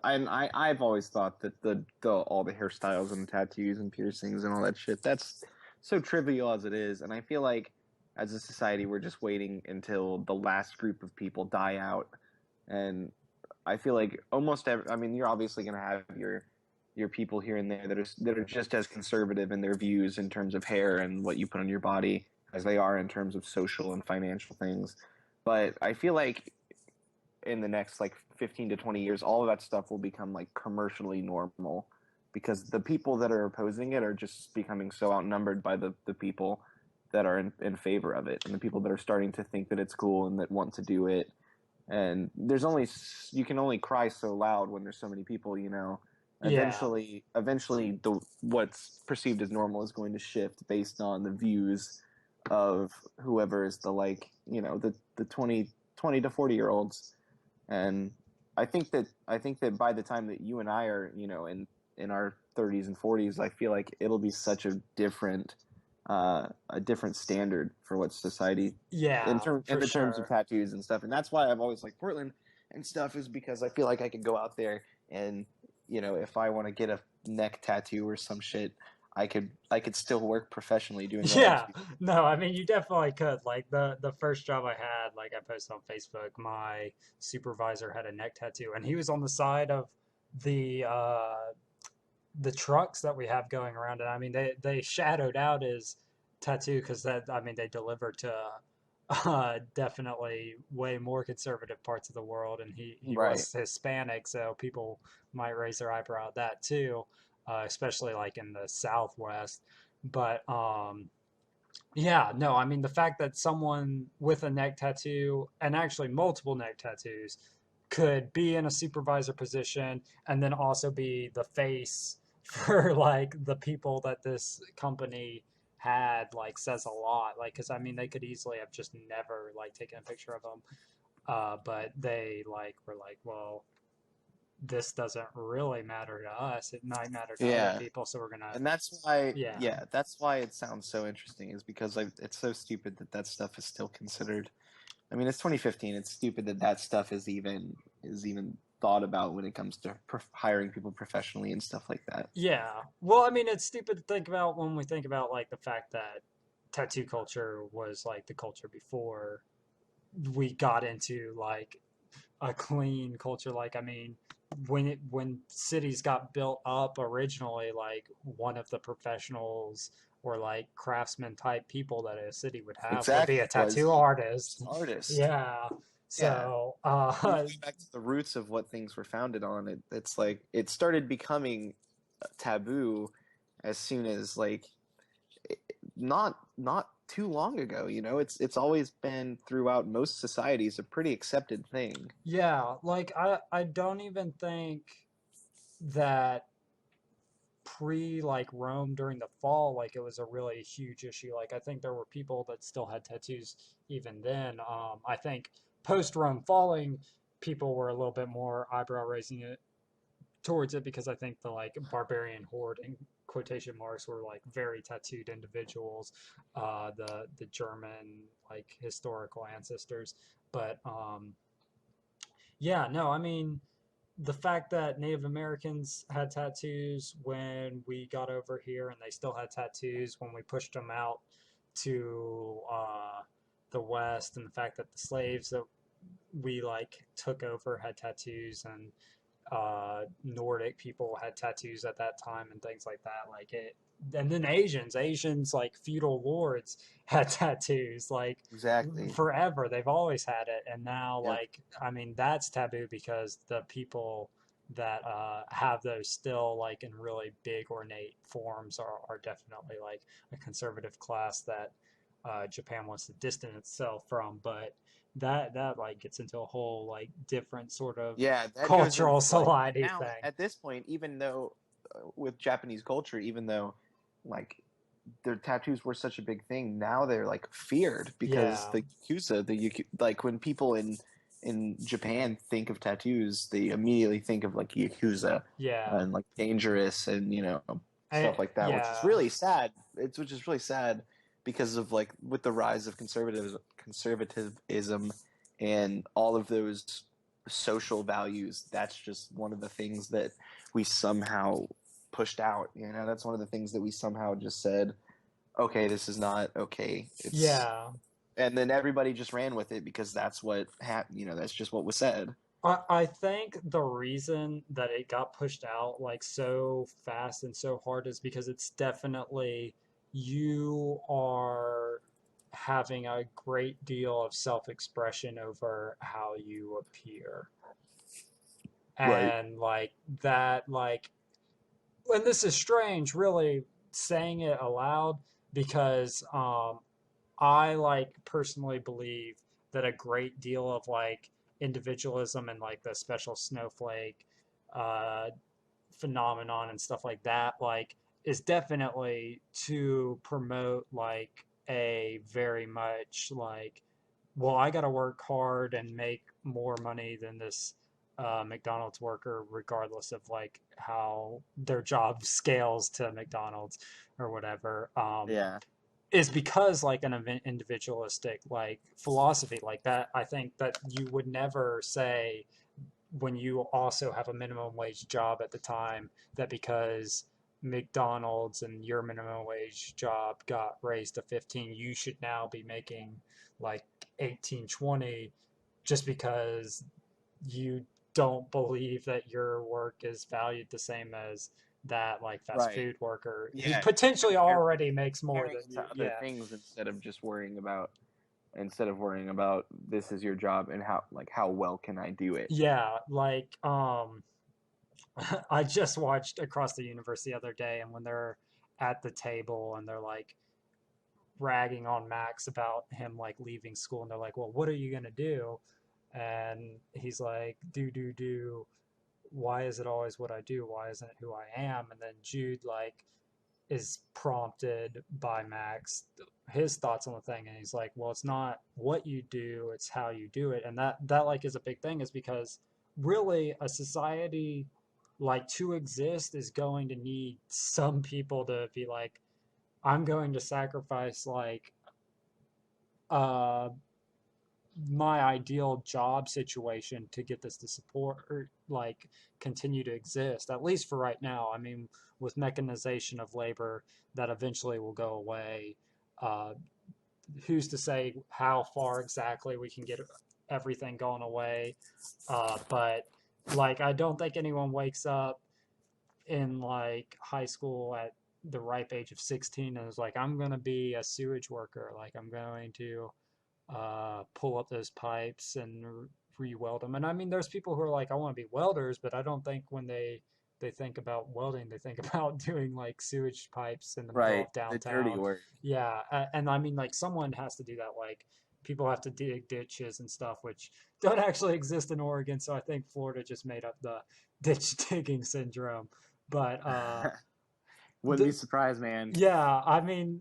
I've always thought that the all the hairstyles and tattoos and piercings and all that shit, that's so trivial as it is, and I feel like as a society we're just waiting until the last group of people die out, and I feel like I mean, you're obviously going to have your people here and there that are just as conservative in their views in terms of hair and what you put on your body as they are in terms of social and financial things. But I feel like in the next like 15 to 20 years, all of that stuff will become like commercially normal because the people that are opposing it are just becoming so outnumbered by the people that are in favor of it and the people that are starting to think that it's cool and that want to do it. And you can only cry so loud when there's so many people, you know. Yeah, Eventually the what's perceived as normal is going to shift based on the views of whoever is the, like, you know, the 20 to 40-year-olds. And I think that by the time that you and I are, you know, in our 30s and 40s, I feel like it'll be such a different standard for what society yeah, in for the terms of sure. tattoos and stuff. And that's why I've always liked Portland and stuff, is because I feel like I could go out there and, you know, if I want to get a neck tattoo or some shit, I could still work professionally doing what I Yeah, do. no, I mean you definitely could. Like the first job I had, like I posted on Facebook, my supervisor had a neck tattoo, and he was on the side of the uh the trucks that we have going around, and I mean they shadowed out his tattoo because that I mean they deliver to definitely way more conservative parts of the world, and he Right. was Hispanic, so people might raise their eyebrow at that too, especially like in the Southwest. But yeah, no, I mean the fact that someone with a neck tattoo and actually multiple neck tattoos could be in a supervisor position and then also be the face for like the people that this company had like says a lot. Like because I mean they could easily have just never like taken a picture of them, but they like were like, well, this doesn't really matter to us, it might matter to other Yeah. people, so we're gonna, And that's why, yeah, yeah, that's why it sounds so interesting, is because it's so stupid that that stuff is still considered. I mean, it's 2015. It's stupid that that stuff is even thought about when it comes to hiring people professionally and stuff like that. yeah. Well, I mean, it's stupid to think about when we think about like the fact that tattoo culture was like the culture before we got into like a clean culture. Like, I mean, when cities got built up originally, like one of the professionals or like craftsman type people that a city would have would be Exactly. a Was tattoo artist. artist. Yeah. Yeah. So, Even going back to the roots of what things were founded on, it's like it started becoming taboo as soon as like not too long ago. It's always been throughout most societies a pretty accepted thing. yeah, like I don't even think that pre like Rome during the fall, like it was a really huge issue. Like I think there were people that still had tattoos even then. I think post Rome falling, people were a little bit more eyebrow raising it towards it because I think the like barbarian horde in quotation marks were like very tattooed individuals, the German like historical ancestors. But yeah, no, I mean the fact that Native Americans had tattoos when we got over here and they still had tattoos when we pushed them out to the West, and the fact that the slaves that we like took over had tattoos, and Nordic people had tattoos at that time and things like that. Like it, and then Asians like feudal lords had tattoos like Exactly. forever. They've always had it, and now Yep. like I mean that's taboo because the people that have those still like in really big ornate forms are definitely like a conservative class that Japan wants to distance itself from, but that like gets into a whole like different sort of Yeah, that goes cultural into like society now thing. at this point, even though with Japanese culture, even though like their tattoos were such a big thing, now they're like feared because Yeah, like when people in Japan think of tattoos, they immediately think of like yakuza yeah, and like dangerous and stuff like that, which is yeah, really sad. Which is really sad because of like with the rise of conservatism and all of those social values. That's just one of the things that we somehow pushed out. That's one of the things that we somehow just said, okay, this is not okay. yeah. And then everybody just ran with it because that's what happened. That's just what was said. I think the reason that it got pushed out like so fast and so hard is because it's definitely you are having a great deal of self-expression over how you appear. Right. And like that, like, and this is strange, really saying it aloud because I like personally believe that a great deal of like individualism and like the special snowflake uh, phenomenon and stuff like that, like, is definitely to promote like a very much like, well, I got to work hard and make more money than this McDonald's worker, regardless of like how their job scales to McDonald's or whatever. Yeah. Is because like an individualistic like philosophy like that. I think that you would never say when you also have a minimum wage job at the time that because McDonald's and your minimum wage job got raised to 15, you should now be making like 18, 20 just because you don't believe that your work is valued the same as that like fast Right. food worker who Yeah. potentially Compare already makes more comparing than it you. to other Yeah. things instead of worrying about this is your job and how well can I do it. Yeah, like I just watched Across the Universe the other day, and when they're at the table and they're like ragging on Max about him like leaving school, and they're like, "Well, what are you gonna do?" And he's like, "Do. Why is it always what I do? Why isn't it who I am?" And then Jude like is prompted by Max his thoughts on the thing, and he's like, "Well, it's not what you do, it's how you do it." And that like is a big thing, is because really a society like to exist is going to need some people to be like, I'm going to sacrifice like uh my ideal job situation to get this to support or like continue to exist, at least for right now. I mean, with mechanization of labor that eventually will go away, uh, who's to say how far exactly we can get everything going away? But like, I don't think anyone wakes up in like high school at the ripe age of 16 and was like, I'm gonna be a sewage worker. Like I'm going to pull up those pipes and re-weld them. And I mean, there's people who are like, I want to be welders, but I don't think when they think about welding, they think about doing like sewage pipes in the middle Right. of The dirty downtown. work. Yeah, and I mean, like someone has to do that. Like people have to dig ditches and stuff, which don't actually exist in Oregon. So I think Florida just made up the ditch digging syndrome. But Wouldn't be the, surprised, man. yeah, I mean,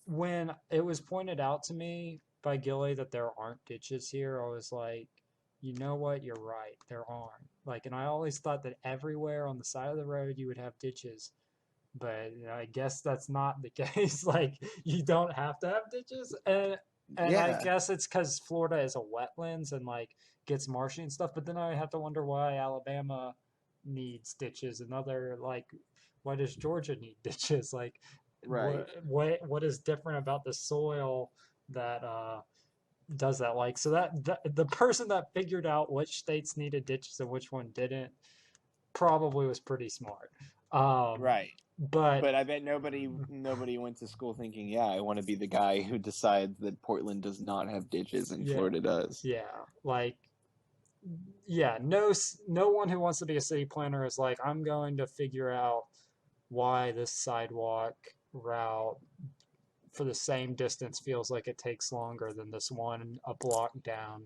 when it was pointed out to me by Gilly that there aren't ditches here, I was like, you know what? You're right. There aren't. Like, and I always thought that everywhere on the side of the road you would have ditches, but you know, I guess that's not the case. Like, you don't have to have ditches, and I Yeah. guess it's because Florida is a wetlands and like gets marshy and stuff. But then I have to wonder why Alabama needs ditches and other like why does Georgia need ditches? Like, Right. what is different about the soil that does that? Like, so the person that figured out which states needed ditches and which one didn't probably was pretty smart. Um, Right. but But I bet nobody went to school thinking, yeah, I want to be the guy who decides that Portland does not have ditches and yeah, Florida does. yeah, like yeah, no one who wants to be a city planner is like, I'm going to figure out why this sidewalk route for the same distance feels like it takes longer than this one a block down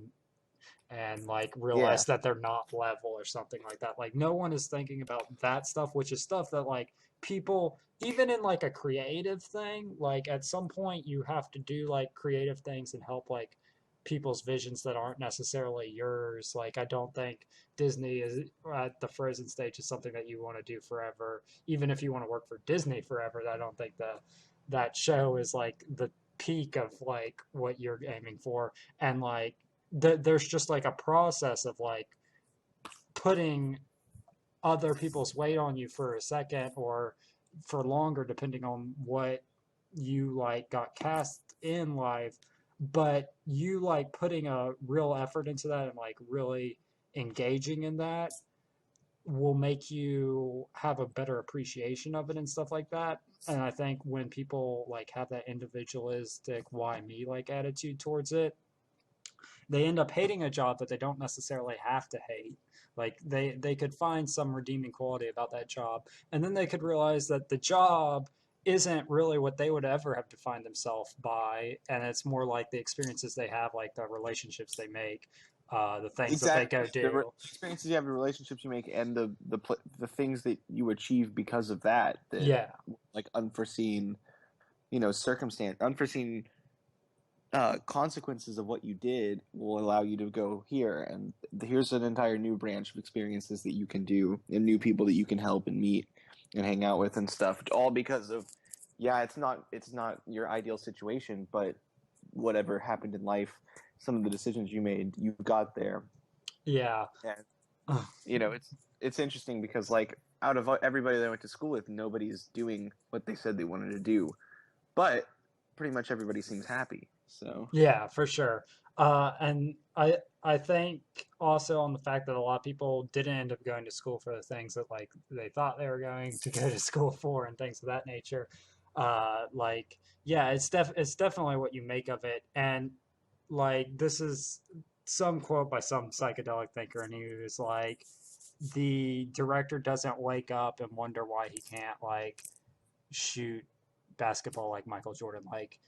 and like Yeah. realize that they're not level or something like that. Like no one is thinking about that stuff, which is stuff that like people even in like a creative thing, like at some point you have to do like creative things and help like people's visions that aren't necessarily yours. Like I don't think Disney is at the Frozen stage is something that you want to do forever. Even if you want to work for Disney forever, I don't think that show is like the peak of like what you're aiming for. And like there's just like a process of like putting other people's weight on you for a second or for longer depending on what you like got cast in life, but you like putting a real effort into that and like really engaging in that will make you have a better appreciation of it and stuff like that. And I think when people like have that individualistic why me like attitude towards it, they end up hating a job that they don't necessarily have to hate. Like they could find some redeeming quality about that job, and then they could realize that the job isn't really what they would ever have defined themselves by, and it's more like the experiences they have, like the relationships they make, the things that they go Exactly. do. Experiences you have, the relationships you make, and the things that you achieve because of that, Yeah, like unforeseen, unforeseen consequences of what you did will allow you to go here, and here's an entire new branch of experiences that you can do, and new people that you can help and meet and hang out with and stuff, all because of, yeah, it's not your ideal situation, but whatever happened in life, some of the decisions you made, you got there. yeah, And it's interesting because like out of everybody that I went to school with, nobody's doing what they said they wanted to do, but pretty much everybody seems happy. So yeah, for sure. And I think also on the fact that a lot of people didn't end up going to school for the things that like they thought they were going to go to school for and things of that nature. Like yeah, it's definitely what you make of it. And like this is some quote by some psychedelic thinker, and he was like, the director doesn't wake up and wonder why he can't like shoot basketball like Michael Jordan. Like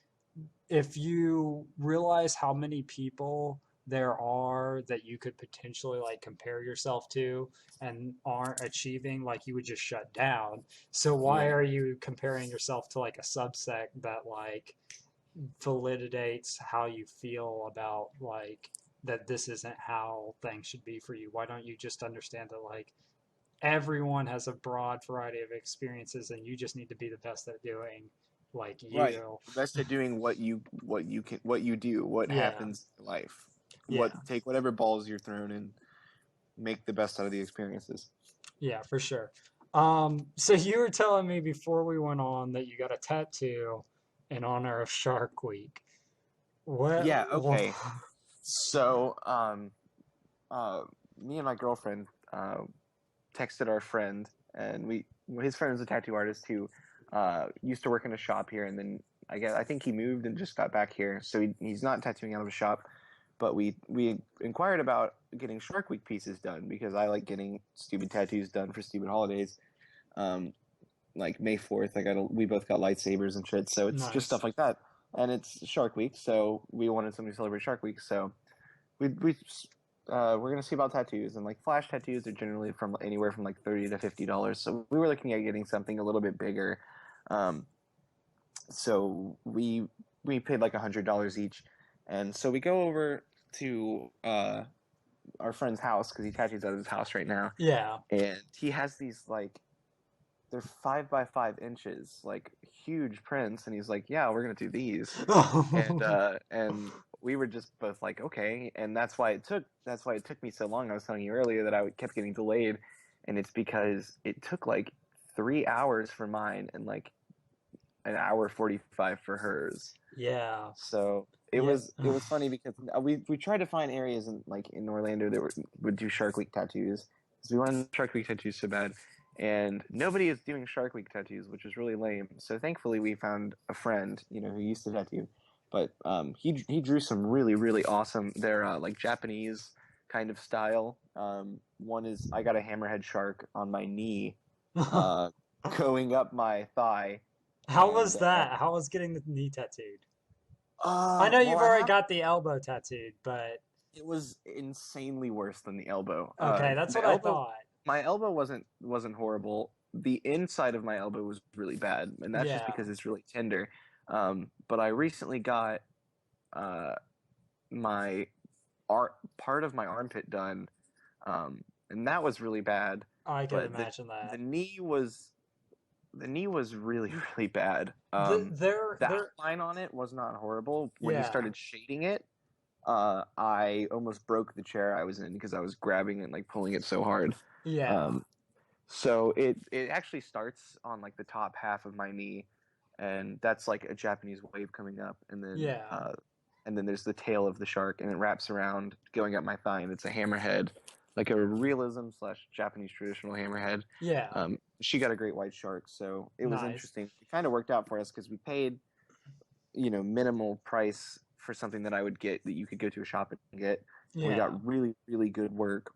if you realize how many people there are that you could potentially like compare yourself to and aren't achieving, like you would just shut down. So why right. are you comparing yourself to like a subsect that like validates how you feel about like that this isn't how things should be for you? Why don't you just understand that like everyone has a broad variety of experiences and you just need to be the best at doing like Right. you. The best at doing what you do, what Yeah, happens in life. yeah, Take whatever balls you're thrown and make the best out of the experiences. yeah, for sure. So you were telling me before we went on that you got a tattoo in honor of Shark Week. What? Yeah, okay. So, me and my girlfriend texted our friend, and his friend was a tattoo artist too. used to work in a shop here, and then I think he moved and just got back here, so he's not tattooing out of a shop. But we inquired about getting Shark Week pieces done because I like getting stupid tattoos done for stupid holidays. Um, like May 4th, we both got lightsabers and shit, so it's just Nice. stuff like that. And it's Shark Week, so we wanted something to celebrate Shark Week. So we're gonna see about tattoos, and like flash tattoos are generally from anywhere from like $30 to $50. So we were looking at getting something a little bit bigger. Um, so we paid like $100 each, and so we go over to our friend's house because he tattoos out of his house right now, Yeah. and he has these like they're 5 by 5 inches, like huge prints, and he's like, "Yeah, we're gonna do these," and we were just both like, "Okay," and that's why it took me so long. I was telling you earlier that kept getting delayed, and it's because it took like 3 hours for mine and like an hour 45 for hers. Yeah. So Yeah. it was funny because we tried to find areas in Orlando that would do Shark Week tattoos because we wanted Shark Week tattoos so bad, and nobody is doing Shark Week tattoos, which is really lame. So thankfully we found a friend, who used to tattoo, but he drew some really awesome. They're like Japanese kind of style. One is I got a hammerhead shark on my knee, uh, going up my thigh. How And was that? How was getting the knee tattooed? I know well, you've already got the elbow tattooed, but it was insanely worse than the elbow. okay, that's what The I elbow, thought. my elbow wasn't horrible. The inside of my elbow was really bad, and that's just Yeah. because it's really tender. But I recently got uh, my part of my armpit done, and that was really bad. I could But imagine the that. knee was really really bad. The They're outline on it was not horrible. When you yeah. started shading it, I almost broke the chair I was in because I was grabbing and like pulling it so hard. Yeah. Um, so it actually starts on like the top half of my knee, and that's like a Japanese wave coming up, Yeah. and then there's the tail of the shark, and it wraps around going up my thigh, and it's a hammerhead, like a realism slash Japanese traditional hammerhead. Yeah. She got a great white shark, so it was Nice. interesting. It kind of worked out for us because we paid minimal price for something that I would get that you could go to a shop and get, and we Yeah. got really good work.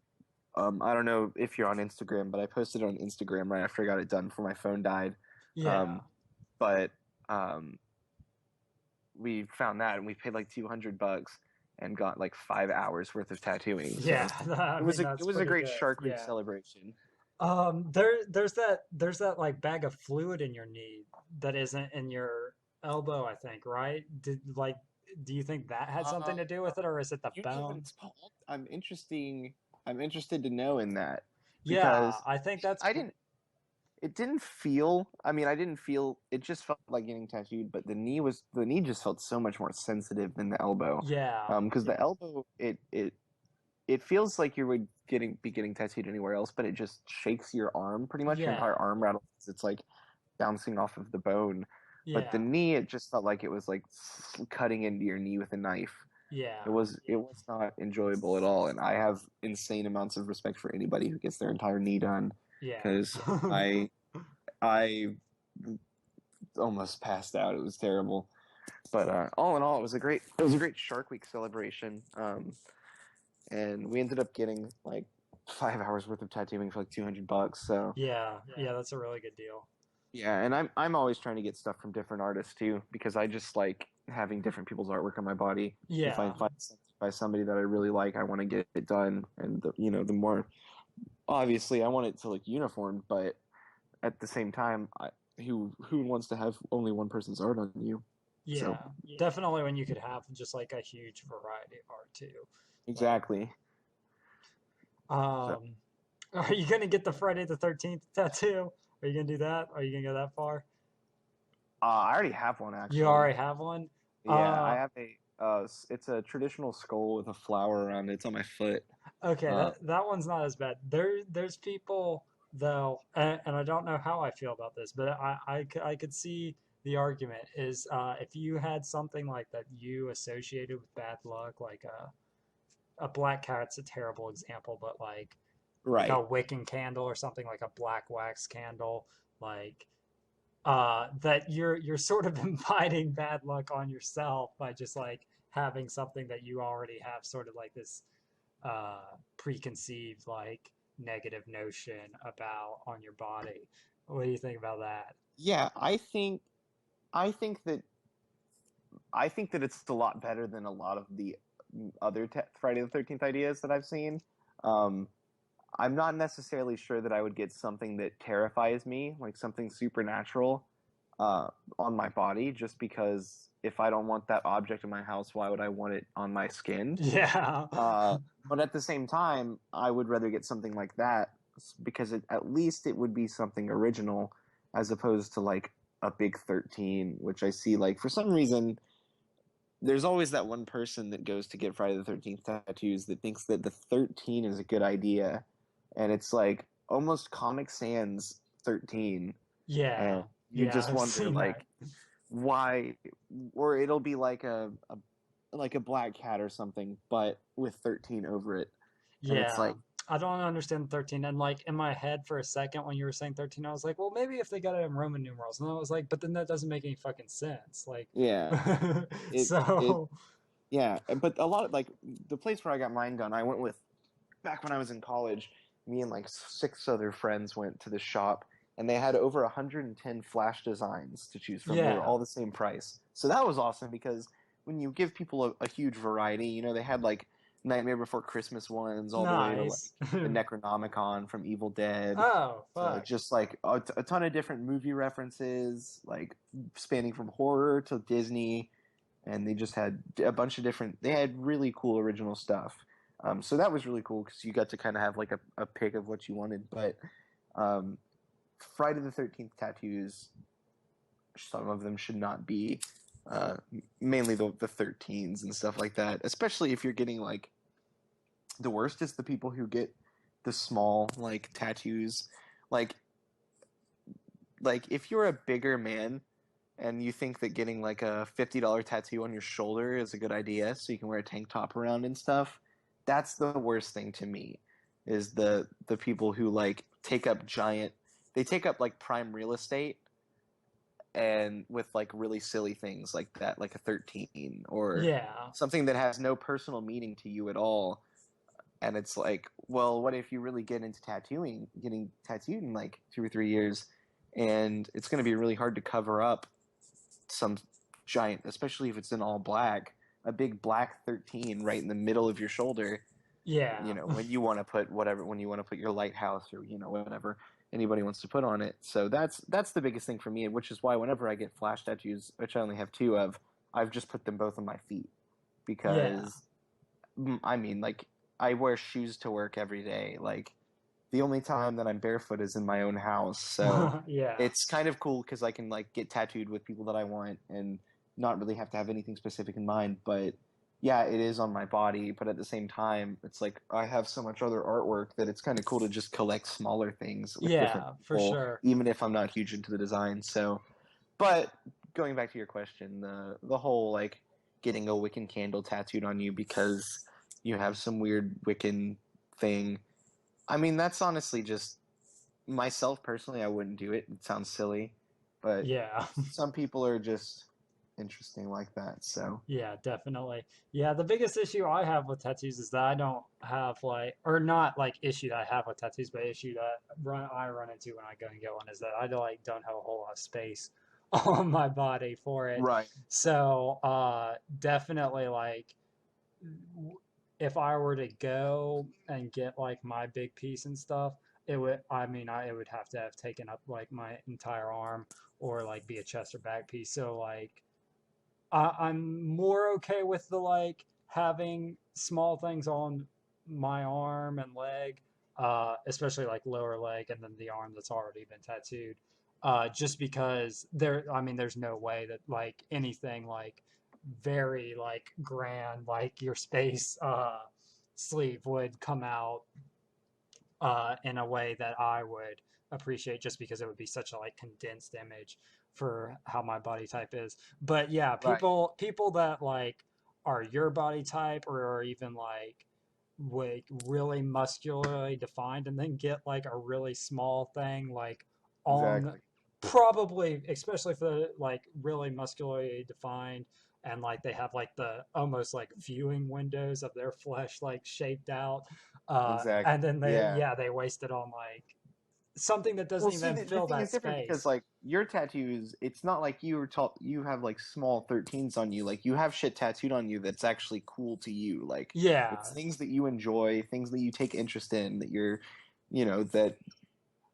I don't know if you're on Instagram, but I posted it on Instagram right after I got it done before my phone died. Yeah. Um, but we found that, and we paid like $200 and got like 5 hours worth of tattooing. So Yeah. I mean it that's was a pretty great good. Shark Week Yeah. celebration. There's that like bag of fluid in your knee that isn't in your elbow, I think, right? Do you think that had something Uh, to do with it, or is it the you know what bone? it's called? I'm interested to know in that Yeah, because I think that's I didn't. It didn't feel. I mean, I didn't feel. It just felt like getting tattooed, but the knee just felt so much more sensitive than the elbow. yeah, Because the elbow, it feels like you would be getting tattooed anywhere else, but it just shakes your arm pretty much. Your entire yeah, arm rattles. It's like bouncing off of the bone. But the yeah, knee, it just felt like it was like cutting into your knee with a knife. yeah, It was not enjoyable at all, and I have insane amounts of respect for anybody who gets their entire knee done yeah. because I almost passed out. It was terrible, but all in all, it was a great Shark Week celebration. And we ended up getting like 5 hours worth of tattooing for like $200. So Yeah, yeah, that's a really good deal. yeah, and I'm always trying to get stuff from different artists too because I just like having different people's artwork on my body. If I Yeah, find something by somebody that I really like, I want to get it done, and the more obviously I want it to look uniform, but at the same time, who wants to have only one person's art on you? So yeah. Definitely when you could have just like a huge variety of art too. But exactly. So um are you gonna get the Friday the 13th tattoo? Are you gonna do that? Are you gonna go that far? I already have one You actually. already have one? Yeah, I Uh have it's a traditional skull with a flower around it. It's on my foot. Okay, Uh, that one's not as bad. There's people though, and I don't know how I feel about this, but I could see the argument is if you had something like that you associated with bad luck, like a black cat's a terrible example, but like a right. Wiccan candle or something like a black wax candle, like that you're sort of inviting bad luck on yourself by just like having something that you already have sort of like this preconceived like negative notion about on your body. What do you think about that? Yeah, I think that I think that it's a lot better than a lot of the other Friday the 13th ideas that I've seen. Um, I'm not necessarily sure that I would get something that terrifies me, like something supernatural, uh, on my body, just because if I don't want that object in my house, why would I want it on my skin? Yeah. Uh, but at the same time, I would rather get something like that because at least it would be something original as opposed to like a big 13, which I see like for some reason there's always that one person that goes to get Friday the 13th tattoos that thinks that the 13 is a good idea. And it's like almost Comic Sans 13. And Yeah. you Yeah, just I've wonder seen that. like why, or it'll be like a black cat or something, but with 13 over it. And it's Yeah. like, I don't understand 13. And like in my head for a second when you were saying 13, I was like, well, maybe if they got it in Roman numerals. And I was like, but then that doesn't make any fucking sense. Like, yeah, it so, yeah. But a lot of like the place where I got mine done, I went with back when I was in college. Me and like 6 other friends went to the shop, and they had over 110 flash designs to choose from. They were yeah. all the same price, so that was awesome because when you give people a huge variety, they had like Nightmare Before Christmas ones all the way to like Nice. the Necronomicon from Evil Dead Oh, to fuck. just like a ton of different movie references, like spanning from horror to Disney, and they just had a bunch of different. They had really cool original stuff. So that was really cool because you got to kind of have like a pick of what you wanted. But um, Friday the 13th tattoos, some of them should not be. Uh, Mainly the 13s and stuff like that. Especially if you're getting like the worst is the people who get the small like tattoos, like like if you're a bigger man and you think that getting like a $50 tattoo on your shoulder is a good idea so you can wear a tank top around and stuff, that's the worst thing to me is the people who like they take up like prime real estate and with like really silly things like that, like a 13 or Yeah. something that has no personal meaning to you at all. And it's like, well, what if you really get into getting tattooed in like 2 or 3 years, and it's going to be really hard to cover up some giant, especially if it's in all black, a big black 13 right in the middle of your shoulder. Yeah. When you want to put whatever, when you want to put your lighthouse or whatever anybody wants to put on it. So that's the biggest thing for me, which is why whenever I get flash tattoos, which I only have two of, I've just put them both on my feet Yeah. because I mean, like I wear shoes to work every day. Like the only time that I'm barefoot is in my own house. So Yeah. it's kind of cool because I can like get tattooed with people that I want and not really have to have anything specific in mind. But yeah, it is on my body. But at the same time, it's like I have so much other artwork that it's kind of cool to just collect smaller things with different Yeah, for people, sure. even if I'm not huge into the design. So, but going back to your question, the whole like getting a Wiccan candle tattooed on you because you have some weird Wiccan thing. I mean, that's honestly just myself personally. I wouldn't do it. It sounds silly, but Yeah. some people are just interesting like that. So Yeah, definitely. Yeah, the biggest issue I have with tattoos is that I don't have like, or not like issue that I have with tattoos, but issue that I run into when I go and get one is that I don't have a whole lot of space on my body for it. right, So, definitely like if I were to go and get like my big piece and stuff, it would have to have taken up like my entire arm or like be a chest or back piece. So like I'm more okay with the like having small things on my arm and leg, especially like lower leg and then the arm that's already been tattooed. Just because there's no way that like anything like very like grand, like your space sleeve would come out in a way that I would appreciate just because it would be such a like condensed image for how my body type is. But yeah, right, people that like are your body type or are even like really muscularly defined and then get like a really small thing like on exactly. Probably, especially for the like really muscularly defined and like they have like the almost like viewing windows of their flesh like shaped out. Exactly. And then Yeah. they waste it on like something that Well, doesn't see, even the fill thing that is different because, space. like, your tattoos, it's not like you were taught you have like small 13s on you. Like, you have shit tattooed on you that's actually cool to you. Like, Yeah. it's things that you enjoy, things that you take interest in, that you're, that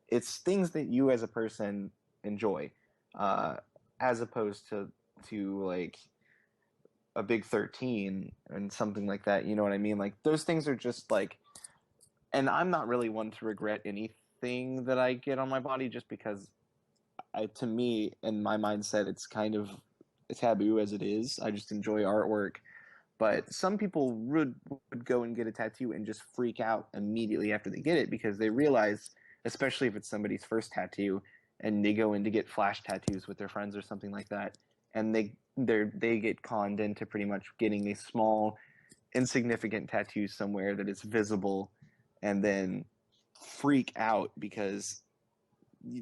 it's things that you as a person enjoy, uh, as opposed to like a big 13 and something like that. You know what I mean? Like, those things are just like, and I'm not really one to regret anything that I get on my body just because to me, in my mindset, it's kind of a taboo as it is. I just enjoy artwork. But some people would go and get a tattoo and just freak out immediately after they get it because they realize, especially if it's somebody's first tattoo, and they go in to get flash tattoos with their friends or something like that, and they get conned into pretty much getting a small, insignificant tattoo somewhere that is visible, and then freak out because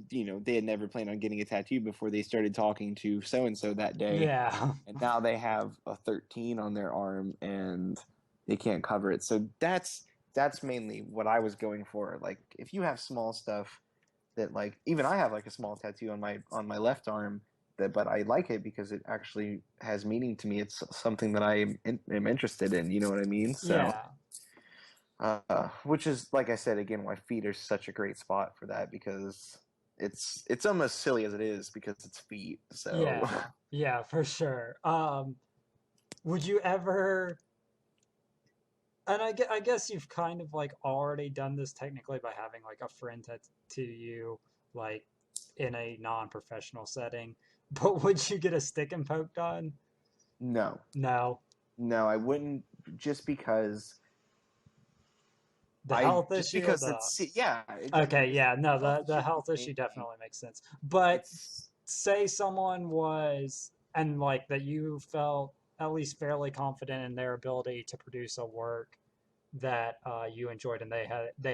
they had never planned on getting a tattoo before they started talking to so and so that day, Yeah. and now they have a 13 on their arm and they can't cover it. So that's mainly what I was going for. Like, if you have small stuff that, like, even I have like a small tattoo on my left arm, but I like it because it actually has meaning to me. It's something that am interested in. You know what I mean? So. Yeah. Which is, like I said, again, why feet are such a great spot for that, because it's almost silly as it is because it's feet. So Yeah. Yeah, for sure. Would you ever, and I guess you've kind of like already done this technically by having like a friend tattoo you like in a non-professional setting, but would you get a stick and poke done? no, No. no, I wouldn't, just because The health just issue or because the it's, yeah, exactly, okay, because yeah, no, health the issue health issue mainly. definitely makes sense. But It's say someone was and like that you felt at least fairly confident in their ability to produce a work that you enjoyed and they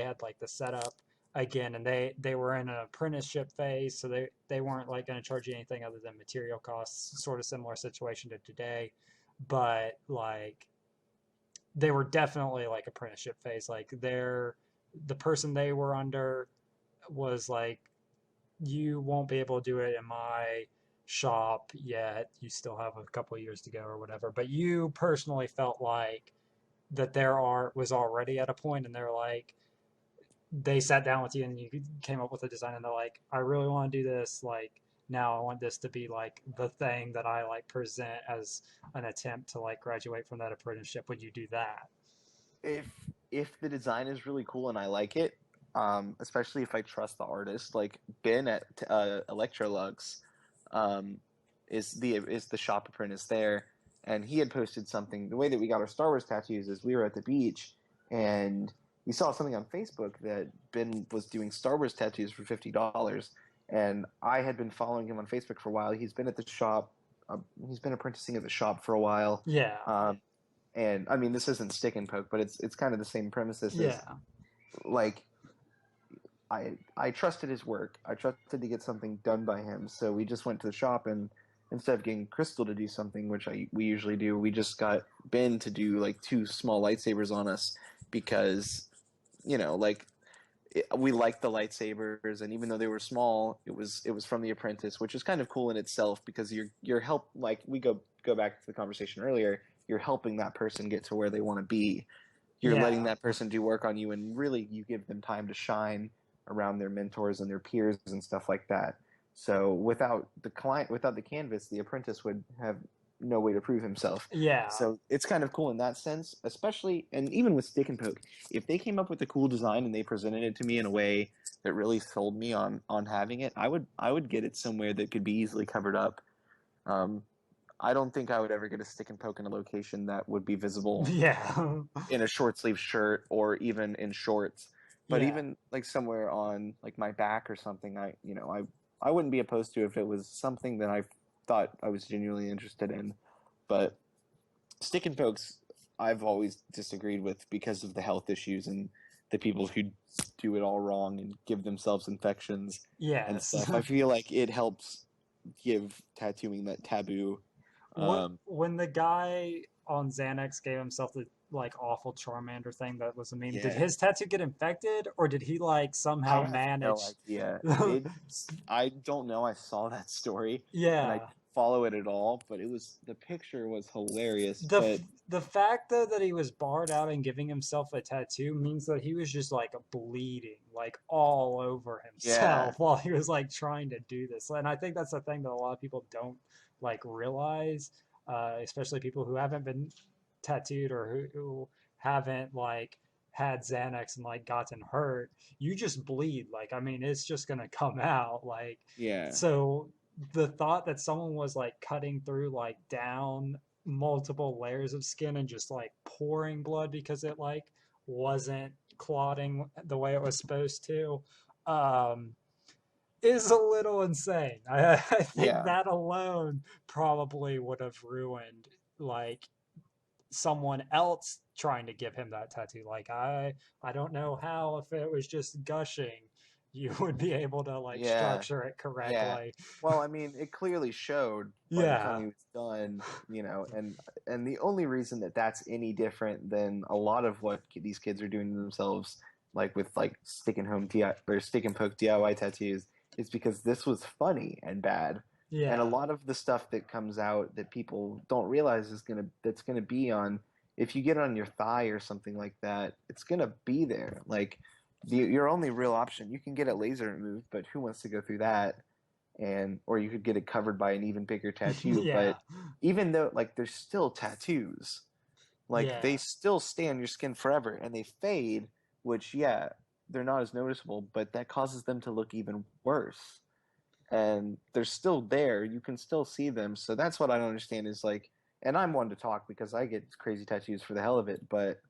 had like the setup again and they were in an apprenticeship phase so they weren't like going to charge you anything other than material costs, sort of similar situation to today, but like they were definitely like apprenticeship phase, like the person they were under was like, you won't be able to do it in my shop yet. You still have a couple of years to go or whatever. But you personally felt like that their art was already at a point and they're like, they sat down with you and you came up with a design and they're like, I really want to do this. Like, now I want this to be like the thing that I like present as an attempt to like graduate from that apprenticeship. Would you do that? if the design is really cool and I like it, especially if I trust the artist, like Ben at Electrolux, um, is the shop apprentice there, and he had posted something. The way that we got our Star Wars tattoos is we were at the beach and we saw something on Facebook that Ben was doing Star Wars tattoos for $50, and I had been following him on Facebook for a while. He's been at the shop. He's been apprenticing at the shop for a while. Yeah. Um, and I mean, this isn't stick and poke, but it's kind of the same premises as, Yeah. like, I trusted his work. I trusted to get something done by him. So we just went to the shop, and instead of getting Crystal to do something, which we usually do, we just got Ben to do like two small lightsabers on us because, like, we liked the lightsabers, and even though they were small, it was from the apprentice, which is kind of cool in itself because you're help, like, we go back to the conversation earlier. You're helping that person get to where they want to be. You're letting Yeah. that person do work on you, and really you give them time to shine around their mentors and their peers and stuff like that. So without the canvas, the apprentice would have no way to prove himself. Yeah. So it's kind of cool in that sense, especially, and even with stick and poke, if they came up with a cool design and they presented it to me in a way that really sold me on having it, I would get it somewhere that could be easily covered up. Um, I don't think I would ever get a stick and poke in a location that would be visible Yeah. in a short sleeve shirt or even in shorts. But Yeah. even like somewhere on like my back or something, I wouldn't be opposed to if it was something that I thought I was genuinely interested in. But stick and pokes, I've always disagreed with because of the health issues and the people who do it all wrong and give themselves infections and Yes. stuff. I feel like it helps give tattooing that taboo. When the guy on Xanax gave himself the like awful Charmander thing that was a meme, did Yeah. his tattoo get infected or did he like I somehow have no manage? idea. I don't know. I saw that story and I Yeah. didn't follow it at all, but the picture was hilarious. The But the fact though that he was barred out and giving himself a tattoo means that he was just like bleeding like all over yeah, himself while he was like trying to do this. And I think that's the thing that a lot of people don't like realize, especially people who haven't been tattooed or who haven't like had Xanax and like gotten hurt. You just bleed. Like I mean, it's just gonna come out. Like yeah, so the thought that someone was like cutting through like down multiple layers of skin and just like pouring blood because it like wasn't clotting the way it was supposed to um is a little insane. I think yeah. that alone probably would have ruined like someone else trying to give him that tattoo. Like I don't know how if it was just gushing you would be able to like Yeah, structure it yeah. correctly. Well, I mean, it clearly showed by the time Yeah. he was done, and the only reason that that's any different than a lot of what these kids are doing to themselves, like with like stick and poke DIY tattoos, is because this was funny and bad. And a Yeah. lot of the stuff that comes out that people don't realize that's gonna be on if you get it on your thigh or something like that, it's gonna be there. Like your only real option. You can get it laser removed, but who wants to go through that? And or you could get it covered by an even bigger tattoo. Yeah. But even though like there's still tattoos, like they Yeah. still stay on your skin forever and they fade, which yeah, they're not as noticeable, but that causes them to look even worse. And they're still there. You can still see them. So that's what I don't understand is like, and I'm one to talk because I get crazy tattoos for the hell of it, but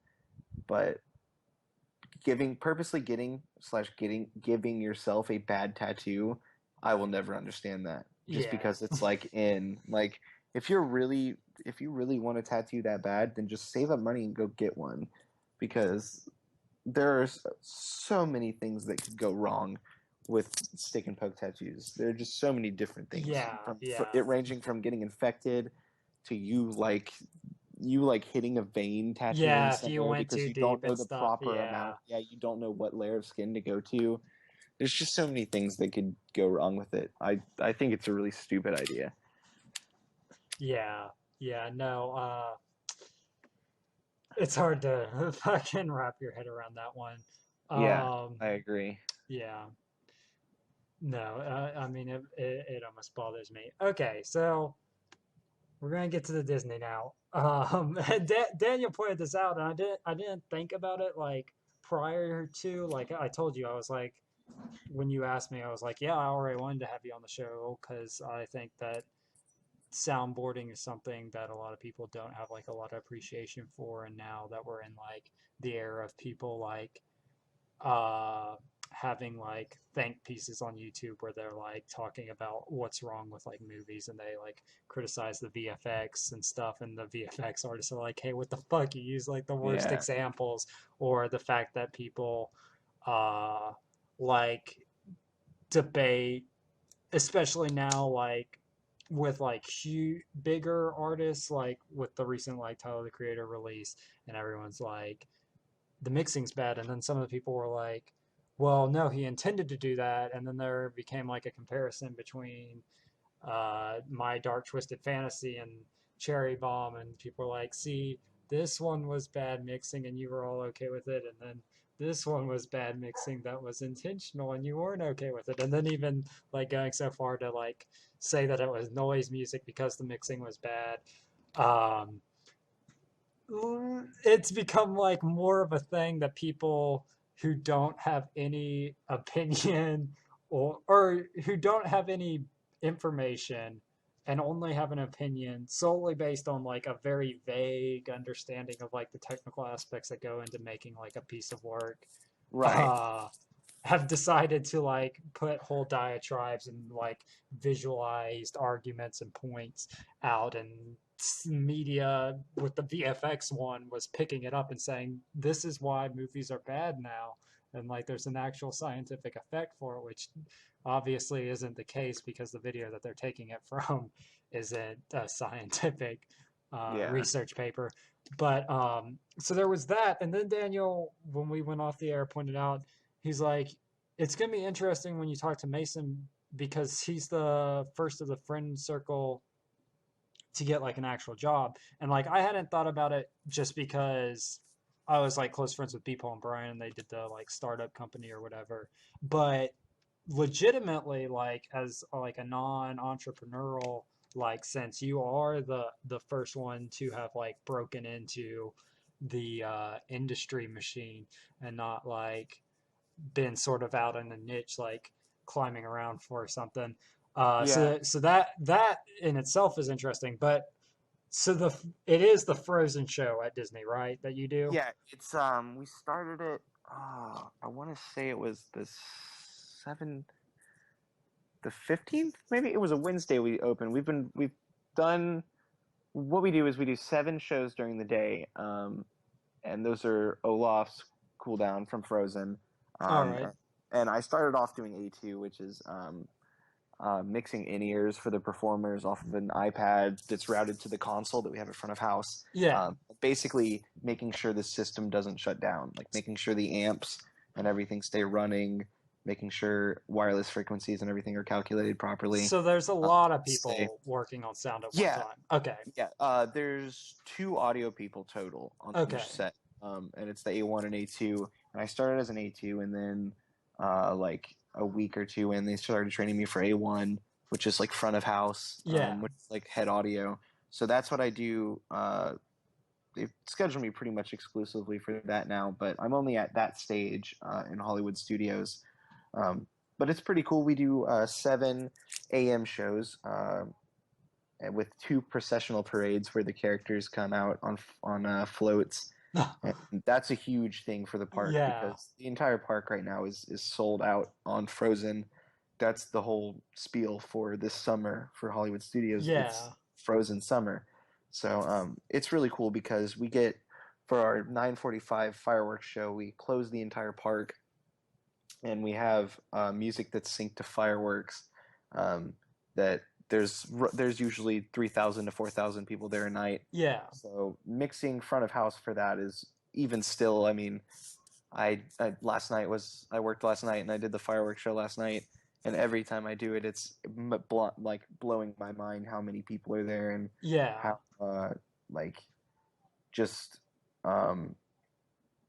purposely giving yourself a bad tattoo, I will never understand that. Just Yeah. because it's like if you really want a tattoo that bad, then just save up money and go get one, because there's so many things that could go wrong with stick and poke tattoos. There are just so many different things Yeah. from Yeah. it ranging from getting infected to you hitting a vein tattooing Yeah. If you somewhere went because too you deep don't know and the stuff. proper Yeah. amount. Yeah, you don't know what layer of skin to go to. There's just so many things that could go wrong with it. I think it's a really stupid idea. Yeah. Yeah. No. It's hard to fucking wrap your head around that one. Yeah, Um. I agree. Yeah. No. I mean, it almost bothers me. Okay. So we're gonna get to the Disney now. Daniel pointed this out, and I didn't think about it like prior to like I told you I was like when you asked me I was like yeah I already wanted to have you on the show because I think that soundboarding is something that a lot of people don't have like a lot of appreciation for, and now that we're in like the era of people like uh having like think pieces on YouTube where they're like talking about what's wrong with like movies and they like criticize the VFX and stuff, and the VFX artists are like hey what the fuck you use like the worst Yeah, examples, or the fact that people uh like debate, especially now like with like bigger artists like with the recent like Tyler the Creator release, and everyone's like the mixing's bad, and then some of the people were like well no he intended to do that, and then there became like a comparison between My Dark Twisted Fantasy and Cherry Bomb, and people were like see this one was bad mixing and you were all okay with it, and then this one was bad mixing that was intentional and you weren't okay with it, and then even like going so far to like say that it was noise music because the mixing was bad. um it's become like more of a thing that people who don't have any opinion or who don't have any information and only have an opinion solely based on like a very vague understanding of like the technical aspects that go into making like a piece of work right. uh have decided to like put whole diatribes and like visualized arguments and points out and media with the VFX one was picking it up and saying this is why movies are bad now, and like there's an actual scientific effect for it, which obviously isn't the case because the video that they're taking it from isn't a scientific Yeah. research paper. But so there was that, and then Daniel, when we went off the air, pointed out he's like, it's gonna be interesting when you talk to Mason because he's the first of the friend circle to get like an actual job. And like I hadn't thought about it just because I was like close friends with Beeple and Brian and they did the like startup company or whatever. But legitimately, like as like a non-entrepreneurial like sense, you are the first one to have like broken into the industry machine and not like been sort of out in a niche like climbing around for something. Yeah. So that in itself is interesting. But so it is the Frozen show at Disney, right? That you do. Yeah, it's we started it. I want to say it was seven, the 15th. Maybe it was a Wednesday we opened. We've done what we do is we do 7 shows during the day, and those are Olaf's cool down from Frozen, All right. and I started off doing A2, which is mixing in-ears for the performers off of an iPad that's routed to the console that we have in front of house. Yeah. Basically making sure the system doesn't shut down, like making sure the amps and everything stay running, making sure wireless frequencies and everything are calculated properly. So there's a lot of people working on sound at one Yeah, time. Okay. yeah. There's 2 audio people total on Okay. each set, and it's the A1 and A2. And I started as an A2, and then like a week or two in, they started training me for A1, which is like front of house, Yeah. which is like head audio. So that's what I do. They've scheduled me pretty much exclusively for that now, but I'm only at that stage in Hollywood studios. But it's pretty cool. We do 7 AM shows with 2 processional parades where the characters come out on floats. And that's a huge thing for the park Yeah. because the entire park right now is sold out on Frozen. That's the whole spiel for this summer for Hollywood Studios. Yeah. It's Frozen summer. So it's really cool because we get, for our 9:45 fireworks show, we close the entire park and we have music that's synced to fireworks. That there's usually 3,000 to 4,000 people there a night. Yeah. So mixing front of house for that is even still. I mean, I worked last night and I did the fireworks show last night, and every time I do it, it's like blowing my mind how many people are there and Yeah. how like just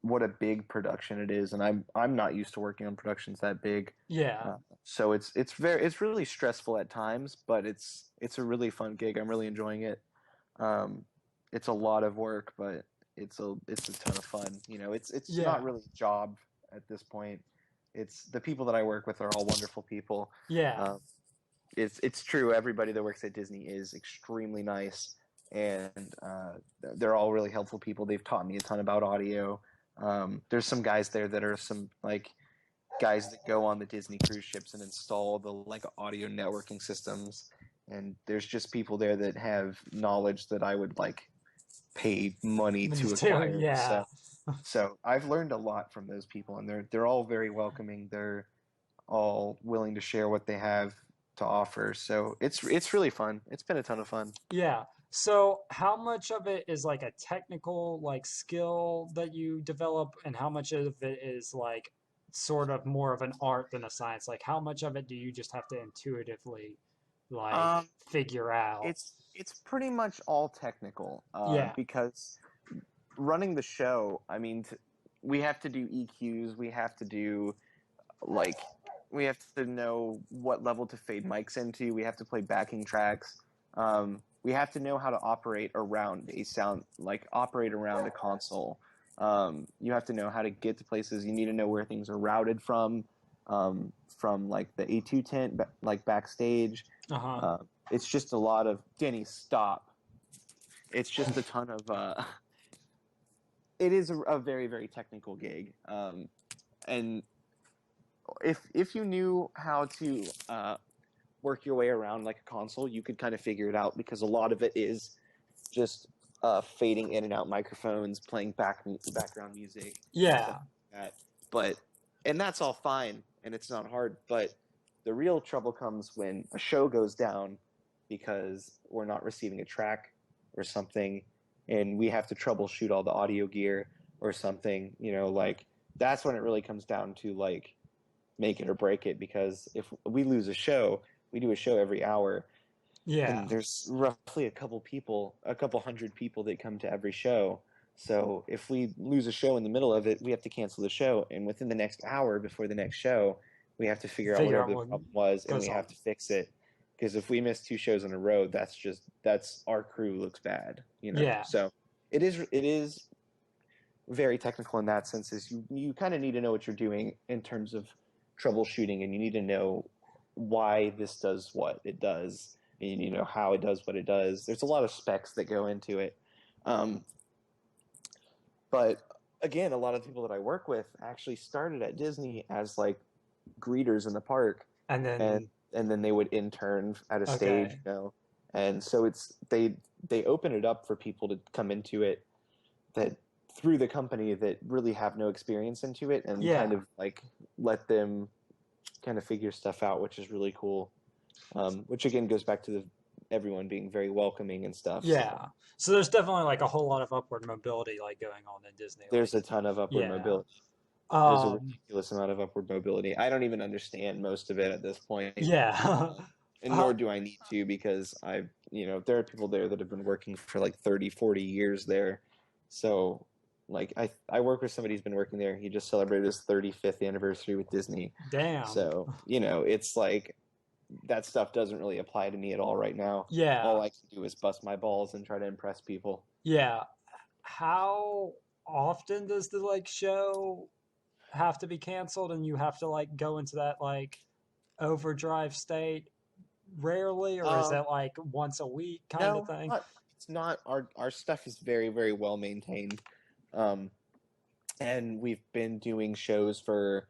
what a big production it is. And I'm not used to working on productions that big. Yeah. So it's really stressful at times, but it's a really fun gig. I'm really enjoying it. It's a lot of work, but it's a ton of fun. You know, it's Yeah. not really a job at this point. It's the people that I work with are all wonderful people. Yeah. It's true. Everybody that works at Disney is extremely nice, and they're all really helpful people. They've taught me a ton about audio. There's some guys there that are some like guys that go on the Disney cruise ships and install the like audio networking systems, and there's just people there that have knowledge that I would like pay money to acquire. Yeah. So I've learned a lot from those people, and they're all very welcoming. They're all willing to share what they have to offer. So it's really fun. It's been a ton of fun. Yeah. So how much of it is like a technical like skill that you develop and how much of it is like sort of more of an art than a science? Like how much of it do you just have to intuitively like figure out? It's pretty much all technical. Yeah. Because running the show, I mean, we have to do EQs. We have to do like we have to know what level to fade mics into. We have to play backing tracks. We have to know how to operate around a console. You have to know how to get to places. You need to know where things are routed from like the A2 tent, like backstage. It's just a lot of Denny. Stop. It's just a ton of. It is a very, very technical gig, and if you knew how to work your way around like a console, you could kind of figure it out because a lot of it is just fading in and out microphones, playing background music, Yeah. stuff like that. And that's all fine, and it's not hard. But the real trouble comes when a show goes down because we're not receiving a track or something, and we have to troubleshoot all the audio gear or something. Like that's when it really comes down to like make it or break it. Because if we lose a show, we do a show every hour. Yeah. And there's roughly a couple hundred people that come to every show. So if we lose a show in the middle of it, we have to cancel the show. And within the next hour before the next show, we have to figure out whatever the problem was, and we have to fix it. Because if we miss 2 shows in a row, that's our crew looks bad. Yeah. So it is very technical in that sense. Is you kind of need to know what you're doing in terms of troubleshooting, and you need to know why this does what it does. And you know how it does what it does. There's a lot of specs that go into it. But again, a lot of people that I work with actually started at Disney as like greeters in the park, and then they would intern at a stage, And so they open it up for people to come into it that through the company that really have no experience into it, and kind of like let them kind of figure stuff out, which is really cool. Which again goes back to everyone being very welcoming and stuff. Yeah. So there's definitely like a whole lot of upward mobility like going on in Disney. There's a ton of upward mobility. There's a ridiculous amount of upward mobility. I don't even understand most of it at this point. Yeah. And nor do I need to, because there are people there that have been working for like 30, 40 years there. So like I work with somebody who's been working there. He just celebrated his 35th anniversary with Disney. Damn. So, it's like that stuff doesn't really apply to me at all right now. Yeah. All I can do is bust my balls and try to impress people. Yeah. How often does the like show have to be canceled and you have to like go into that like overdrive state? Rarely, or is that like once a week kind of thing? It's not. Our stuff is very, very well maintained. And we've been doing shows for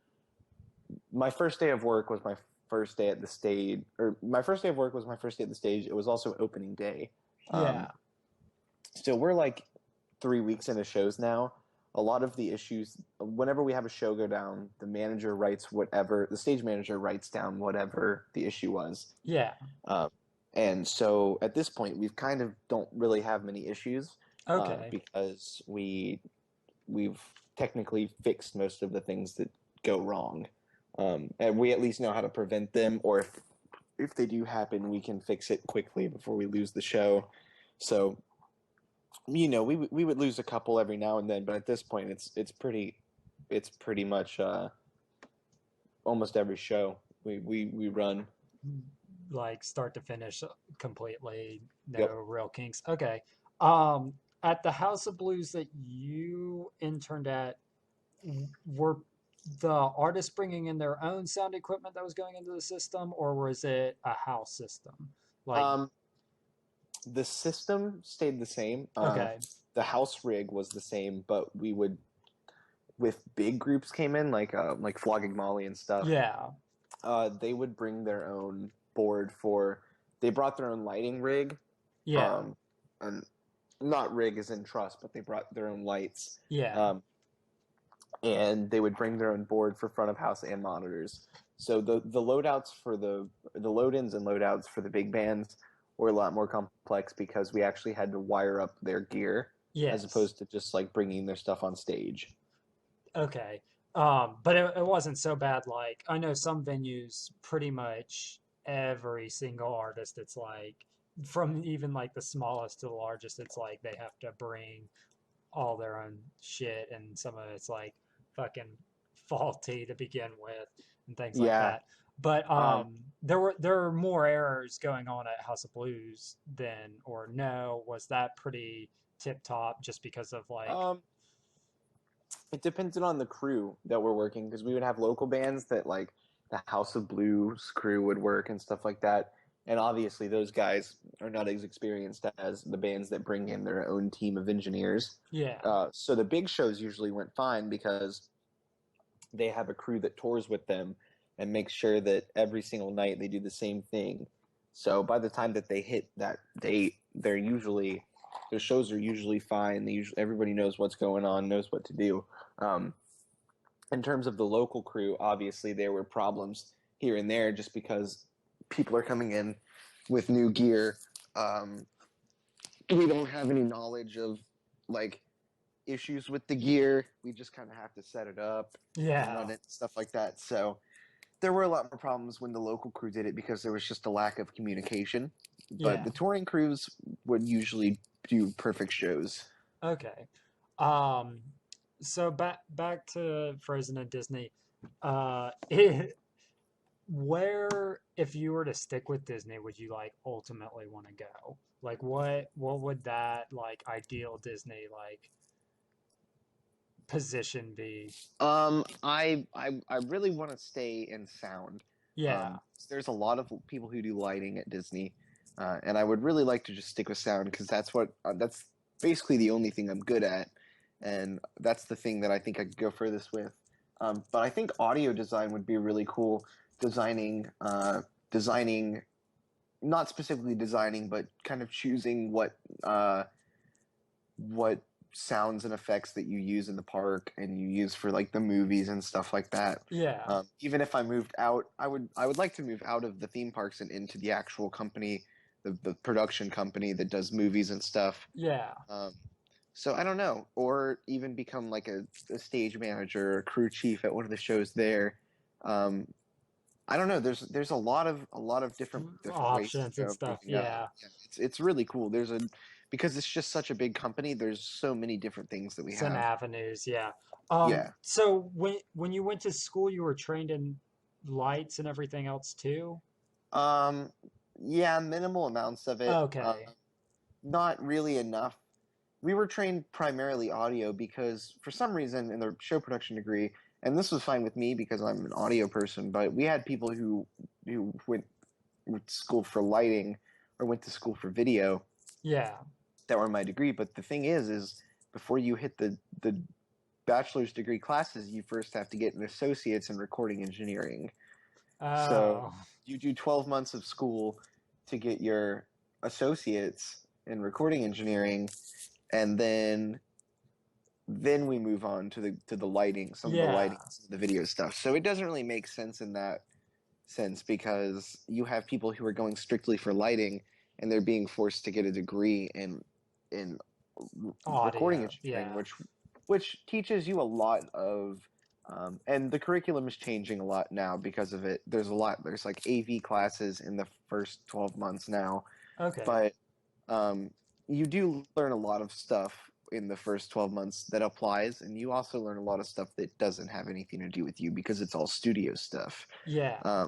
my first day of work was my first day at the stage, or my first day of work was my first day at the stage. It was also opening day. So we're like 3 weeks into shows now. A lot of the issues, whenever we have a show go down, the manager writes whatever, the stage manager writes down whatever the issue was. Yeah. And so at this point, we've kind of don't really have many issues. Okay. Because we've technically fixed most of the things that go wrong. And we at least know how to prevent them, or if they do happen, we can fix it quickly before we lose the show. So, we would lose a couple every now and then, but at this point, it's pretty much almost every show we run, like start to finish completely, no Yep. real kinks. Okay. At the House of Blues that you interned at, were the artists bringing in their own sound equipment that was going into the system, or was it a house system? Like, the system stayed the same. okay. The house rig was the same, but we would, with big groups came in, like Flogging Molly and stuff. Yeah. They would bring their own board they brought their own lighting rig. Yeah. And not rig as in truss, but they brought their own lights. Yeah. And they would bring their own board for front of house and monitors. So the loadouts for the load-ins and loadouts for the big bands were a lot more complex, because we actually had to wire up their gear, as opposed to just like bringing their stuff on stage. Okay. But it wasn't so bad. Like, I know some venues, pretty much every single artist, it's like, from even like the smallest to the largest, it's like they have to bring all their own shit, and some of it's like fucking faulty to begin with and things like that. But there were more errors going on at House of Blues than, or no, was that pretty tip top just because of like it depended on the crew that we're working, because we would have local bands that like the House of Blues crew would work and stuff like that. And obviously those guys are not as experienced as the bands that bring in their own team of engineers. Yeah. So the big shows usually went fine, because they have a crew that tours with them and makes sure that every single night they do the same thing. So by the time that they hit that date, they're usually their shows are usually fine. Everybody knows what's going on, knows what to do. In terms of the local crew, obviously there were problems here and there just because people are coming in with new gear. We don't have any knowledge of like issues with the gear. We just kind of have to set it up and run it, stuff like that. So there were a lot more problems when the local crew did it because there was just a lack of communication. But the touring crews would usually do perfect shows. Okay. So back to Frozen and Disney. Where, if you were to stick with Disney, would you like ultimately want to go? Like what would that like ideal Disney like position be? I really want to stay in sound. Yeah. There's a lot of people who do lighting at Disney, and I would really like to just stick with sound because that's basically the only thing I'm good at, and that's the thing that I think I could go furthest with. But I think audio design would be really cool. Designing, not specifically designing, but kind of choosing what sounds and effects that you use in the park and you use for like the movies and stuff like that. Yeah. Even if I moved out, I would like to move out of the theme parks and into the actual company, the production company that does movies and stuff. Yeah. So I don't know, or even become like a stage manager or crew chief at one of the shows there. I don't know. There's a lot of different options and stuff. Yeah. It's really cool. Because it's just such a big company. There's so many different things that we Some have. avenues. Yeah. Yeah. So when you went to school, you were trained in lights and everything else too? Yeah, minimal amounts of it. Okay. Not really enough. We were trained primarily audio because for some reason in the show production degree, and this was fine with me because I'm an audio person, but we had people who went to school for lighting or went to school for video. Yeah. That were in my degree. But the thing is before you hit the bachelor's degree classes, you first have to get an associate's in recording engineering. Oh. So you do 12 months of school to get your associates in recording engineering, and then we move on to the lighting, some of the lighting, some of the video stuff. So it doesn't really make sense in that sense because you have people who are going strictly for lighting and they're being forced to get a degree in audio, recording engineering, which teaches you a lot of and the curriculum is changing a lot now because of it. There's like AV classes in the first 12 months now. Okay. But you do learn a lot of stuff in the first 12 months that applies, and you also learn a lot of stuff that doesn't have anything to do with you because it's all studio stuff. Yeah.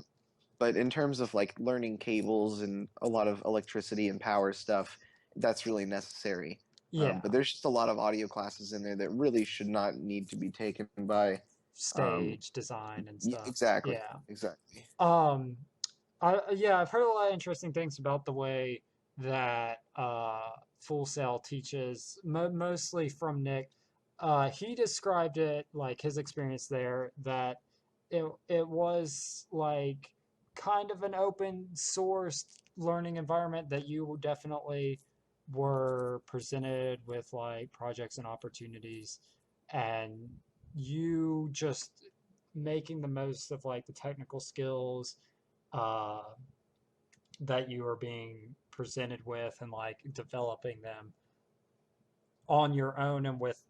But in terms of like learning cables and a lot of electricity and power stuff, that's really necessary. Yeah. But there's just a lot of audio classes in there that really should not need to be taken by stage design and stuff. Exactly. Yeah. Exactly. I've heard a lot of interesting things about the way that Full Sail teaches, mostly from Nick. He described it like his experience there that it was like kind of an open source learning environment that you definitely were presented with like projects and opportunities, and you just making the most of like the technical skills that you are being presented with and like developing them on your own and with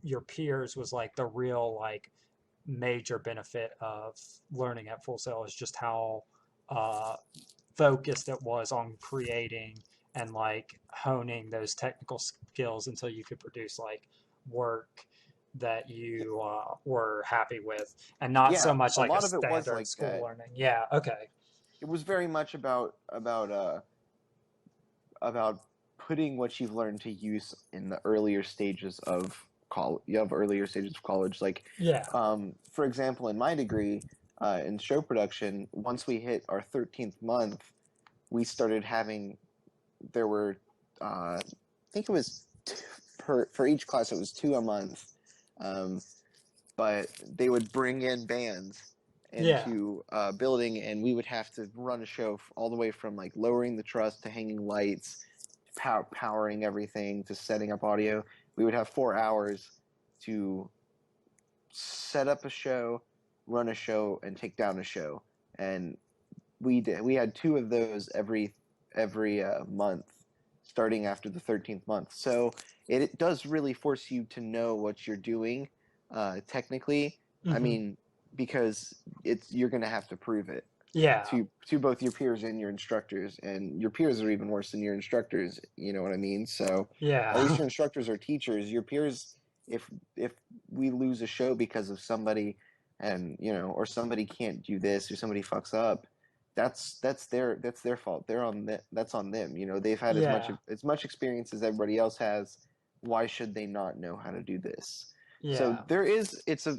your peers was like the real like major benefit of learning at Full Sail is just how focused it was on creating and like honing those technical skills until you could produce like work that you were happy with, and not so much like a standard school learning. Yeah. Okay. It was very much about putting what you've learned to use in the earlier stages of college. You have earlier stages of college, like for example, in my degree in show production, once we hit our 13th month, we started having. There were, I think it was for each class it was 2 a month, but they would bring in bands into building, and we would have to run a show all the way from like lowering the truss to hanging lights, powering everything to setting up audio. We would have 4 hours to set up a show, run a show, and take down a show. And we had 2 of those every month, starting after the 13th month. So it does really force you to know what you're doing, technically. I mean, because you're going to have to prove it Yeah. to both your peers and your instructors, and your peers are even worse than your instructors. You know what I mean? So Yeah. at least your instructors are teachers. Your peers, if we lose a show because of somebody, and or somebody can't do this, or somebody fucks up, that's their fault. That's on them. They've had Yeah. as much experience as everybody else has. Why should they not know how to do this? So Yeah.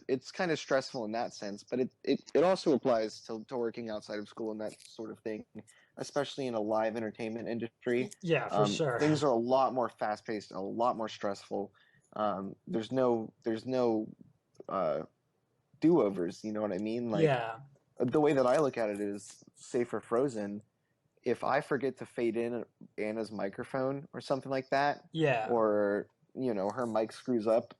it's kind of stressful in that sense, but it also applies to working outside of school and that sort of thing, especially in a live entertainment industry. Yeah, for sure. Things are a lot more fast paced, a lot more stressful. There's no do overs. You know what I mean? Like, Yeah. the way that I look at it is, say for Frozen, if I forget to fade in Anna's microphone or something like that, Yeah. or her mic screws up,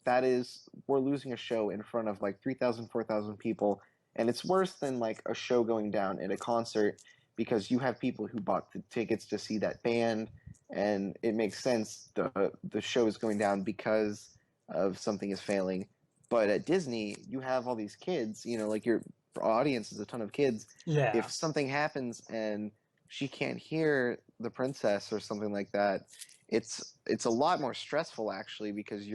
we're losing a show in front of like 3,000, 4,000 people, and it's worse than like a show going down at a concert, because you have people who bought the tickets to see that band, and it makes sense the show is going down because of something is failing. But at Disney, you have all these kids, like your audience is a ton of kids. Yeah. If something happens and she can't hear the princess or something like that, it's a lot more stressful, actually, because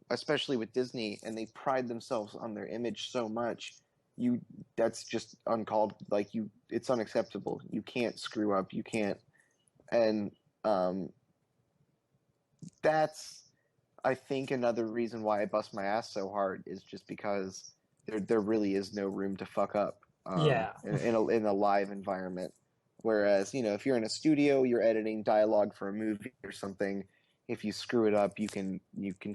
especially with Disney, and they pride themselves on their image so much, that's just uncalled, like, it's unacceptable. You can't screw up, you can't. And that's, I think, another reason why I bust my ass so hard, is just because there really is no room to fuck up, Yeah. in a live environment. Whereas, if you're in a studio, you're editing dialogue for a movie or something, if you screw it up, you can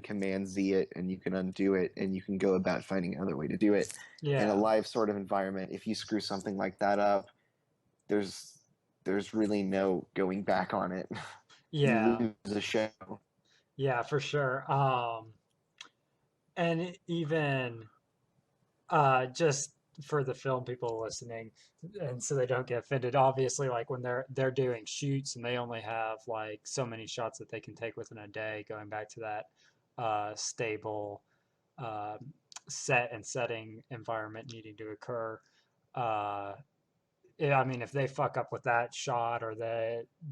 Command Z it, and you can undo it, and you can go about finding another way to do it. Yeah. In a live sort of environment, if you screw something like that up, there's really no going back on it. Yeah. You lose a show. Yeah, for sure. And even just for the film people listening, and so they don't get offended, obviously, like when they're doing shoots and they only have like so many shots that they can take within a day, going back to that stable uh, set and setting environment needing to occur. Uh, yeah, I mean, if they fuck up with that shot, or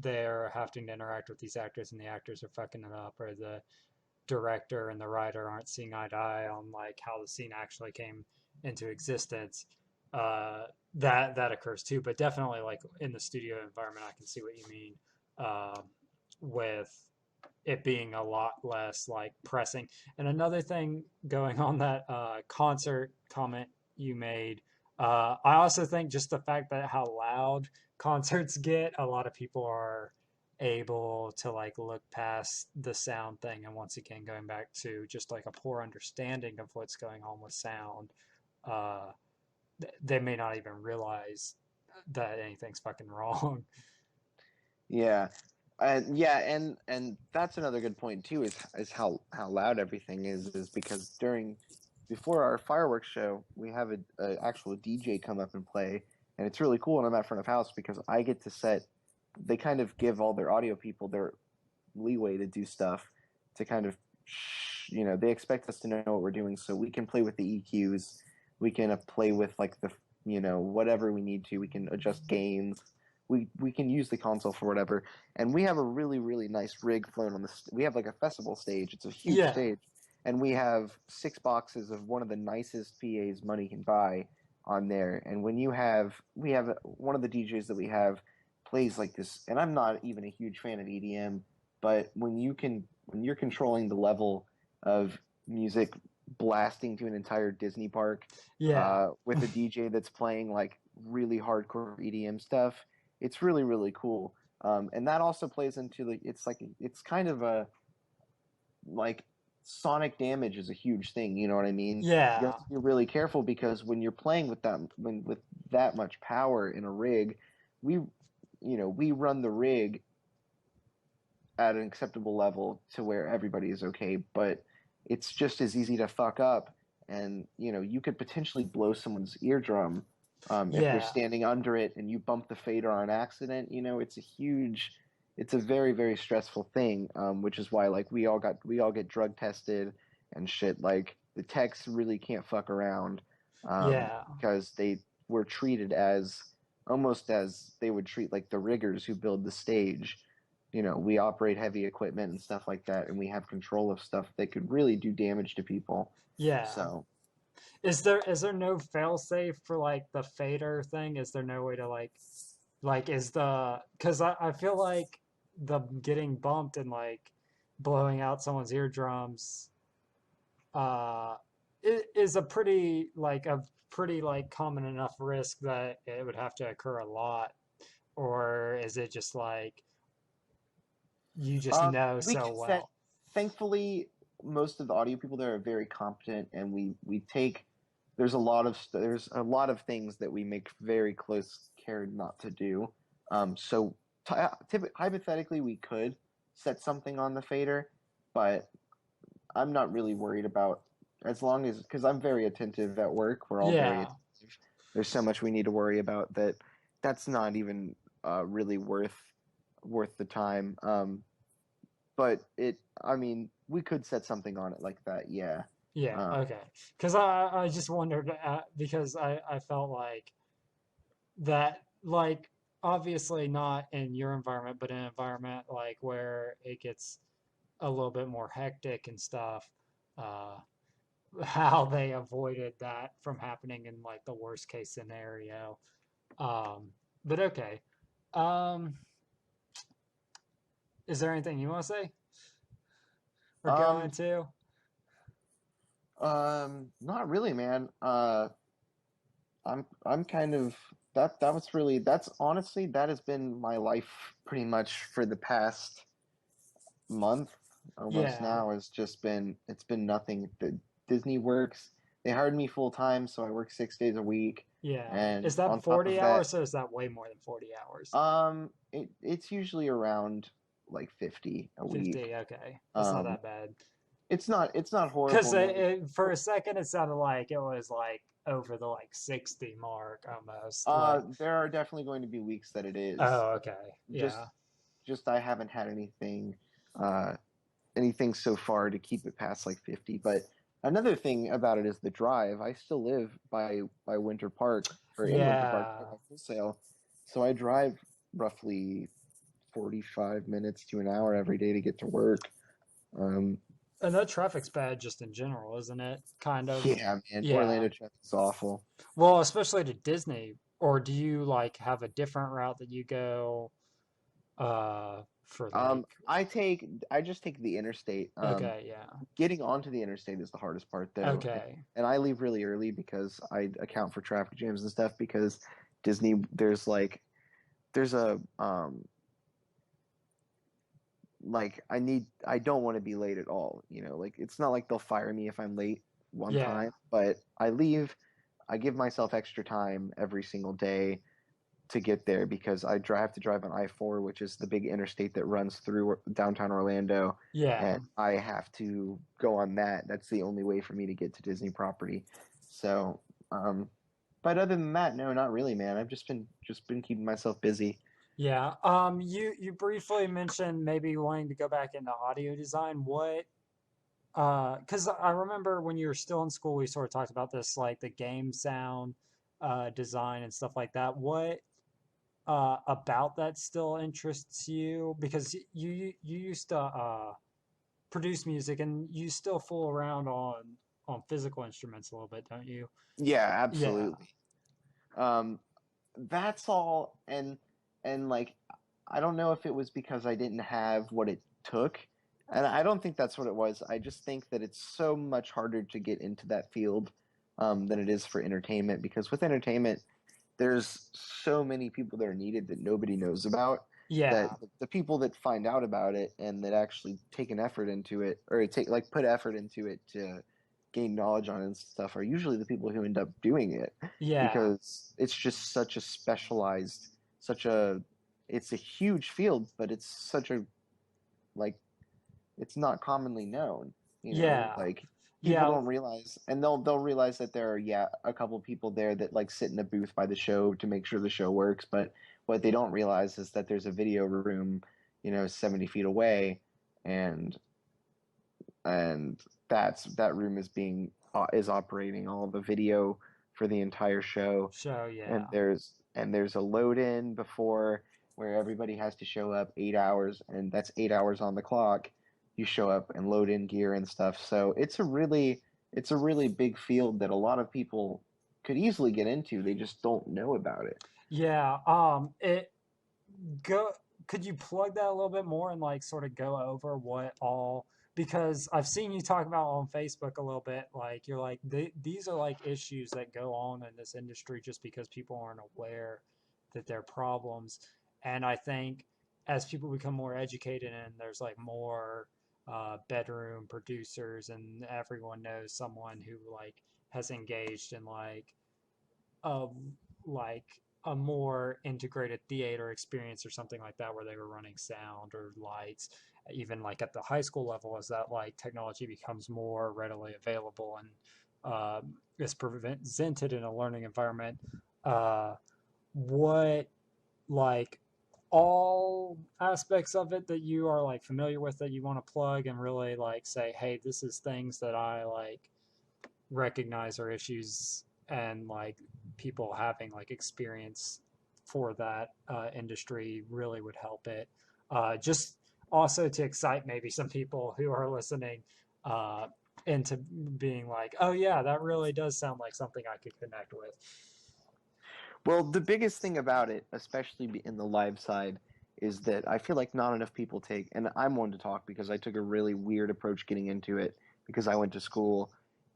they're having to interact with these actors and the actors are fucking it up, or the director and the writer aren't seeing eye to eye on like how the scene actually came into existence, that occurs too. But definitely, like in the studio environment, I can see what you mean, with it being a lot less like pressing. And another thing going on that concert comment you made, I also think just the fact that how loud concerts get, a lot of people are able to like look past the sound thing. And once again, going back to just like a poor understanding of what's going on with sound, uh, they may not even realize that anything's fucking wrong. Yeah. Yeah, and that's another good point too, is how loud everything is because before our fireworks show, we have a actual DJ come up and play, and it's really cool when I'm at front of house, because I get to set. They kind of give all their audio people their leeway to do stuff, to kind of, they expect us to know what we're doing, so we can play with the EQs, we can play with like the, whatever we need to, we can adjust gains. We can use the console for whatever, and we have a really, really nice rig flown on we have like a festival stage. It's a huge Yeah. stage, and we have 6 boxes of one of the nicest PAs money can buy on there. And when we have one of the DJs that we have plays like this, and I'm not even a huge fan of EDM, but when you're controlling the level of music blasting to an entire Disney park, Yeah. with a DJ that's playing like really hardcore EDM stuff, it's really, really cool. And that also plays into it's kind of a, like, sonic damage is a huge thing. You know what I mean? You Yeah. have to be really careful, because when you're playing with that much power in a rig, we run the rig at an acceptable level to where everybody is okay, but it's just as easy to fuck up, and you could potentially blow someone's eardrum if they're Yeah. standing under it and you bump the fader on accident. It's a very, very stressful thing, which is why like we all get drug tested and shit. Like the techs really can't fuck around, Yeah. because they were treated as almost as they would treat like the riggers who build the stage. We operate heavy equipment and stuff like that, and we have control of stuff that could really do damage to people. Yeah. So, Is there no fail safe for like the fader thing? Is there no way to like is the because I feel like the getting bumped and like blowing out someone's eardrums uh is a pretty common enough risk that it would have to occur a lot, or is it just like you just know we so can set. well? Thankfully, most of the audio people there are very competent, and we take. There's a lot of things that we make very close care not to do. So hypothetically, we could set something on the fader, but I'm not really worried about, as long as, because I'm very attentive at work. We're all very Yeah. attentive. There's so much we need to worry about that that's not even really worth the time. But I mean, we could set something on it like that. Yeah. Yeah, Uh, okay. Because I just wondered because I felt like that, like, obviously not in your environment, but in an environment like where it gets a little bit more hectic and stuff, uh, how they avoided that from happening in like the worst case scenario. Um, but okay. Um, is there anything you want to say or go um, into? not really, man. I'm kind of that was really that's honestly that has been my life pretty much for the past month almost Yeah, now. It's been nothing. The Disney works. They hired me full time, so I work 6 days a week, yeah. Is and that on top 40 of that, hours or is that way more than 40 hours? it's usually around like 50 a week. 50, okay. That's not Um, that bad. it's not Because horrible, man. for a second it sounded like it was like over the like 60 mark almost. Like, There are definitely going to be weeks that it is. oh, okay. Just Yeah. just I haven't had uh anything so far to keep it past like 50. But another thing about it is the drive. I still live by Winter Park, or in Winter Park by Yeah. Full Sail. So I drive roughly 45 minutes to an hour every day to get to work. Um, And that traffic's bad just in general, isn't it? Kind of. yeah, man, Yeah. Orlando traffic is awful. Well, especially to Disney. Or do you like have a different route that you go for like I just take the interstate. okay, yeah. Getting onto the interstate is the hardest part, though, Okay. and I leave really early because I account for traffic jams and stuff. Because Disney, there's a like I don't want to be late at all. Like it's not like they'll fire me if I'm late one Yeah. time, but I leave. I give myself extra time every single day to get there because have to drive on I-4, which is the big interstate that runs through downtown Orlando, Yeah. and I have to go on that. That's the only way for me to get to Disney property. So, but other than that, no, not really, man. I've just been keeping myself busy. Yeah. You briefly mentioned maybe wanting to go back into audio design. What because I remember when you were still in school, we sort of talked about this, like the game sound design and stuff like that. What about that still interests you? Because you used to produce music and you still fool around on physical instruments a little bit, don't you? Yeah, Yeah. absolutely. Um, that's all, and like I don't know if it was because I didn't have what it took, and I don't think that's what it was. I just think that it's so much harder to get into that field than it is for entertainment, because with entertainment there's so many people that are needed that nobody knows about, that Yeah. the people that find out about it and that actually take an effort into it, or put effort into it to gain knowledge on it and stuff, are usually the people who end up doing it, Yeah. because it's just such a specialized, such a it's a huge field, but it's such a like it's not commonly known. Yeah. Like people Yeah. don't realize, and they'll realize that there are a couple people there that like sit in a booth by the show to make sure the show works. But what they don't realize is that there's a video room, 70 feet away, and that room is operating all the video for the entire show, So and yeah. there's a load in before where everybody has to show up 8 hours, and that's 8 hours on the clock. You show up and load in gear and stuff. So it's a really big field that a lot of people could easily get into. They just don't know about it. Yeah. It go could you plug that a little bit more and like sort of go over what all, because I've seen you talk about on Facebook a little bit, like you're like these are like issues that go on in this industry just because people aren't aware that they're problems. And I think as people become more educated and there's like more bedroom producers and everyone knows someone who like has engaged in um, like a more integrated theater experience or something like that where they were running sound or lights, even like at the high school level, as that like technology becomes more readily available and is presented in a learning environment. uh, what like all aspects of it that you are like familiar with that you want to plug and really like say, hey, this is things that I like recognize are issues, and like people having like experience for that industry really would help it. Just also to excite maybe some people who are listening uh, into being like, oh yeah, that really does sound like something I could connect with. Well, the biggest thing about it, especially in the live side, is that I feel like not enough people take, and I'm one to talk because I took a really weird approach getting into it because I went to school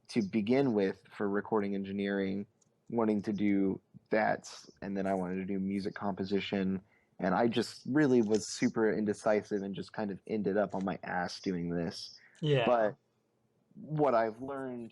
to begin with for recording engineering, wanting to do that, and then I wanted to do music composition, and I just really was super indecisive and just kind of ended up on my ass doing this. Yeah. But what I've learned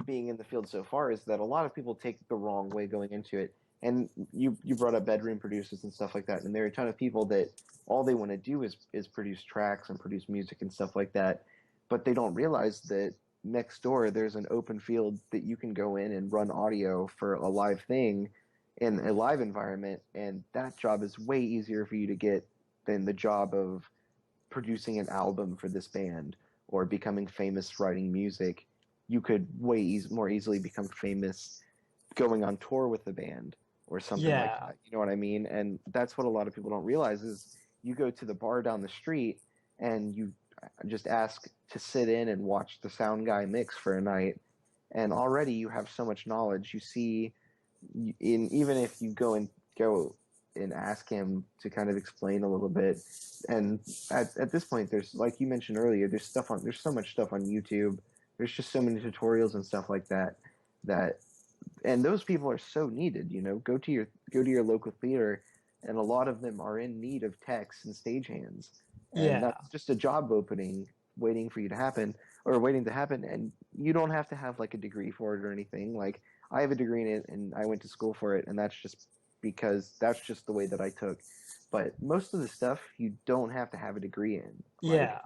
being in the field so far is that a lot of people take the wrong way going into it. And you brought up bedroom producers and stuff like that, and there are a ton of people that all they want to do is produce tracks and produce music and stuff like that, but they don't realize that next door there's an open field that you can go in and run audio for a live thing in a live environment, and that job is way easier for you to get than the job of producing an album for this band or becoming famous writing music. You could more easily become famous going on tour with the band or something like Yeah. that. You know what I mean? And that's what a lot of people don't realize is you go to the bar down the street and you just ask to sit in and watch the sound guy mix for a night, and already you have so much knowledge. You see, even if you go and ask him to kind of explain a little bit, and at this point, there's, like you mentioned earlier, there's so much stuff on YouTube. There's just so many tutorials and stuff like that that and those people are so needed. Go to your local theater, and a lot of them are in need of techs and stagehands, and Yeah. that's just a job opening waiting for you to happen, or waiting to happen. And you don't have to have like a degree for it or anything. Like I have a degree in it, and I went to school for it, and that's just because that's just the way that I took. But most of the stuff you don't have to have a degree in. Like Yeah.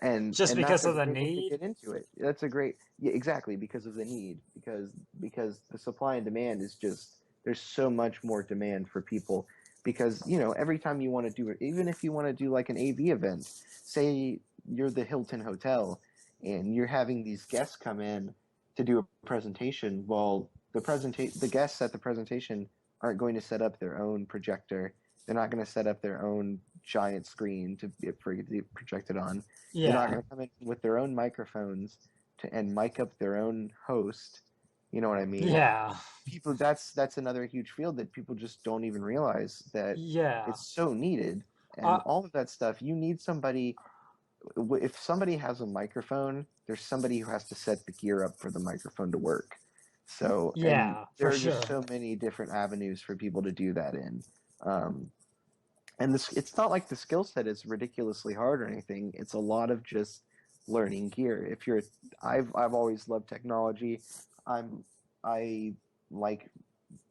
Just and that's because a of the great way to need. get into it. That's a great, yeah, exactly, because of the need, because the supply and demand is just, there's so much more demand for people, because every time you want to do it, even if you want to do like an AV event, say you're the Hilton Hotel and you're having these guests come in to do a presentation. Well, the guests at the presentation aren't going to set up their own projector. They're not going to set up their own giant screen for it to be projected on. They're not Yeah. going to come in with their own microphones and mic up their own host. You know what I mean? Yeah. People, that's another huge field that people just don't even realize that Yeah. it's so needed. And Uh, all of that stuff, you need somebody. If somebody has a microphone, there's somebody who has to set the gear up for the microphone to work. So, and yeah, there for are just sure. so many different avenues for people to do that in. Um, and it's not like the skill set is ridiculously hard or anything. It's a lot of just learning gear. I've always loved technology. I like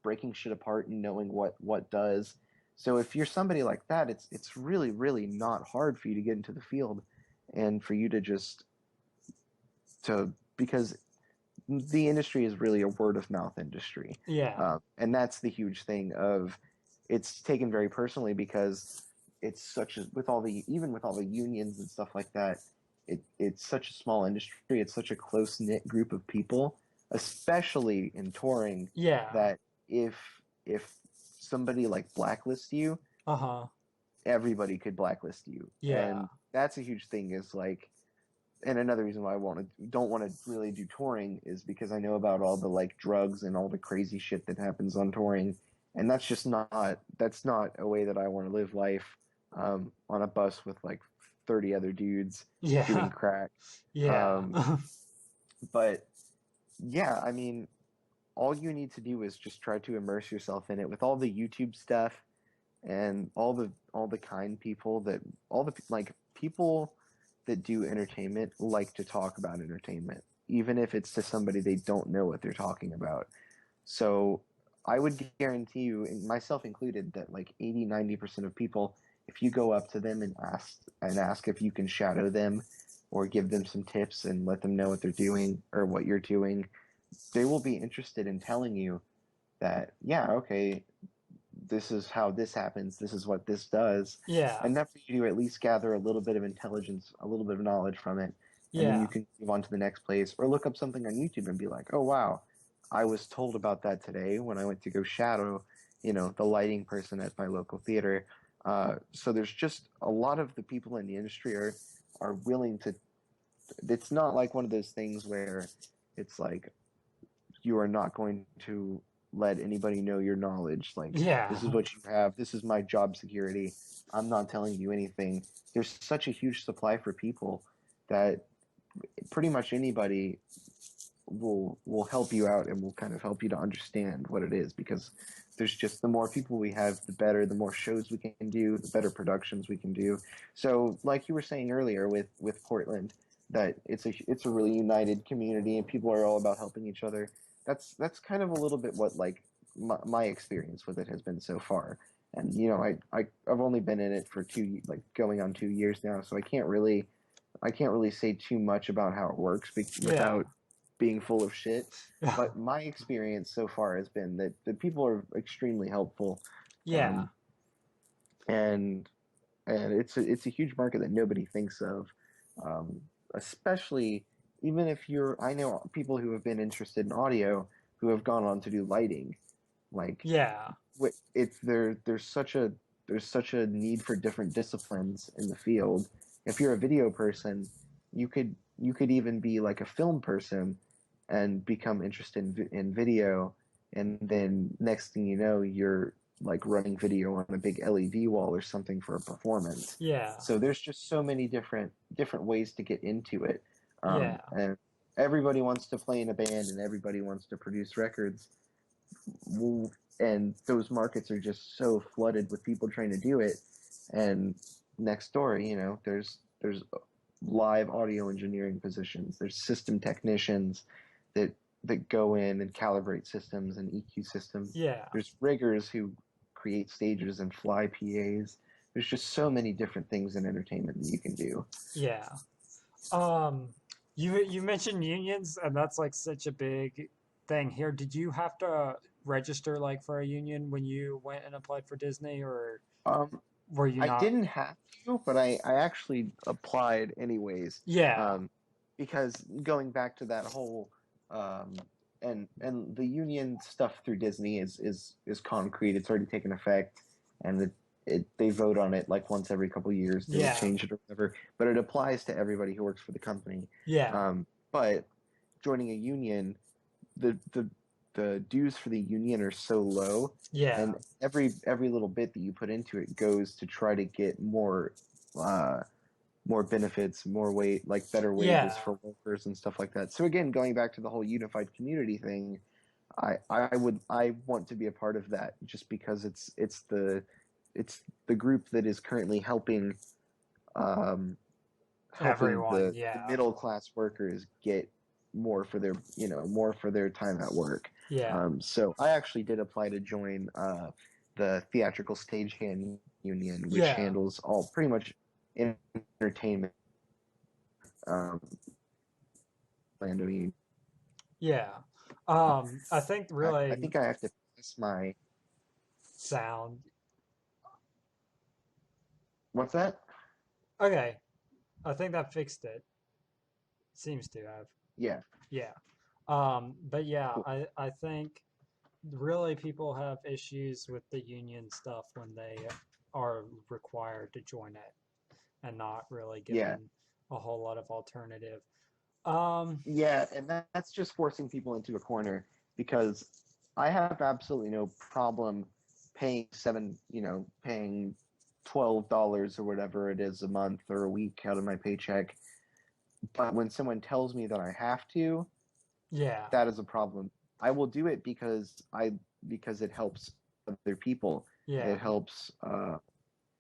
breaking shit apart and knowing what does. So if you're somebody like that, it's really, really not hard for you to get into the field and for you to just to because the industry is really a word of mouth industry. Yeah. And that's the huge thing of it's taken very personally because it's such a even with all the unions and stuff like that, it's such a small industry. It's such a close knit group of people, especially in touring, Yeah. that if somebody like blacklists you, Uh-huh. everybody could blacklist you, Yeah. and that's a huge thing. Is like, and another reason why don't want to really do touring is because I know about all the like drugs and all the crazy shit that happens on touring, and that's not a way that I want to live life, on a bus with like 30 other dudes doing Yeah. crack. Yeah. Um, but yeah, I mean, all you need to do is just try to immerse yourself in it with all the YouTube stuff and all the kind people that all the like people that do entertainment like to talk about entertainment, even if it's to somebody they don't know what they're talking about. So I would guarantee you, myself included, that like 80-90% of people, if you go up to them and ask if you can shadow them or give them some tips and let them know what they're doing or what you're doing, they will be interested in telling you that, yeah, okay, this is how this happens, this is what this does, Yeah. enough for you to at least gather a little bit of intelligence, a little bit of knowledge from it, and then you Yeah. can move on to the next place or look up something on YouTube and be like, oh wow, I was told about that today when I went to go shadow, the lighting person at my local theater. So there's just a lot of the people in the industry are willing to. It's not like one of those things where it's like you are not going to let anybody know your knowledge. Like, Yeah. this is what you have. This is my job security. I'm not telling you anything. There's such a huge supply for people that pretty much anybody will help you out and will kind of help you to understand what it is, because there's just the more people we have, the better, the more shows we can do, the better productions we can do. So like you were saying earlier with Portland, that it's a really united community and people are all about helping each other. That's kind of a little bit what like my experience with it has been so far. And I've only been in it for going on 2 years now, so I can't really say too much about how it works Yeah. without being full of shit. But my experience so far has been that the people are extremely helpful, Yeah. um, and it's a huge market that nobody thinks of, um, especially even if I know people who have been interested in audio who have gone on to do lighting. Like, Yeah. there's such a need for different disciplines in the field. If you're a video person, you could even be like a film person and become interested in video, and then next thing you know, you're like running video on a big LED wall or something for a performance. Yeah. So there's just so many different ways to get into it, Yeah. and everybody wants to play in a band and everybody wants to produce records. And those markets are just so flooded with people trying to do it. And next door, there's live audio engineering positions. There's system technicians that go in and calibrate systems and EQ systems. Yeah. There's riggers who create stages and fly PAs. There's just so many different things in entertainment that you can do. Yeah. Um, you mentioned unions, and that's like such a big thing here. Did you have to register like for a union when you went and applied for Disney, or Um, were you I not? didn't have to, but I actually applied anyways. Yeah. Um, because going back to that whole and the union stuff through Disney is concrete. It's already taken effect, and they vote on it like once every couple of years. They will Yeah. change it or whatever, but it applies to everybody who works for the company. Yeah. But joining a union, the the dues for the union are so low, Yeah. and every little bit that you put into it goes to try to get uh, more benefits, like better wages Yeah. for workers and stuff like that. So again, going back to the whole unified community thing, I want to be a part of that just because it's the group that is currently um, helping Everyone. the Yeah. middle class workers get more for their time at work. Yeah. So I actually did apply to join the theatrical stagehand union, which Yeah, handles all pretty much entertainment. Um, Orlando. yeah. I think I really think I have to pass my. sound. What's that? Okay, I think that fixed it. Seems to have. Yeah, Yeah. But yeah, cool. I think really people have issues with the union stuff when they are required to join it and not really Yeah, given a whole lot of alternative. Um, yeah, and that's just forcing people into a corner because I have absolutely no problem paying $12 or whatever it is a month or a week out of my paycheck. But when someone tells me that I have to, yeah, that is a problem. I will do it because it helps other people. It yeah, helps.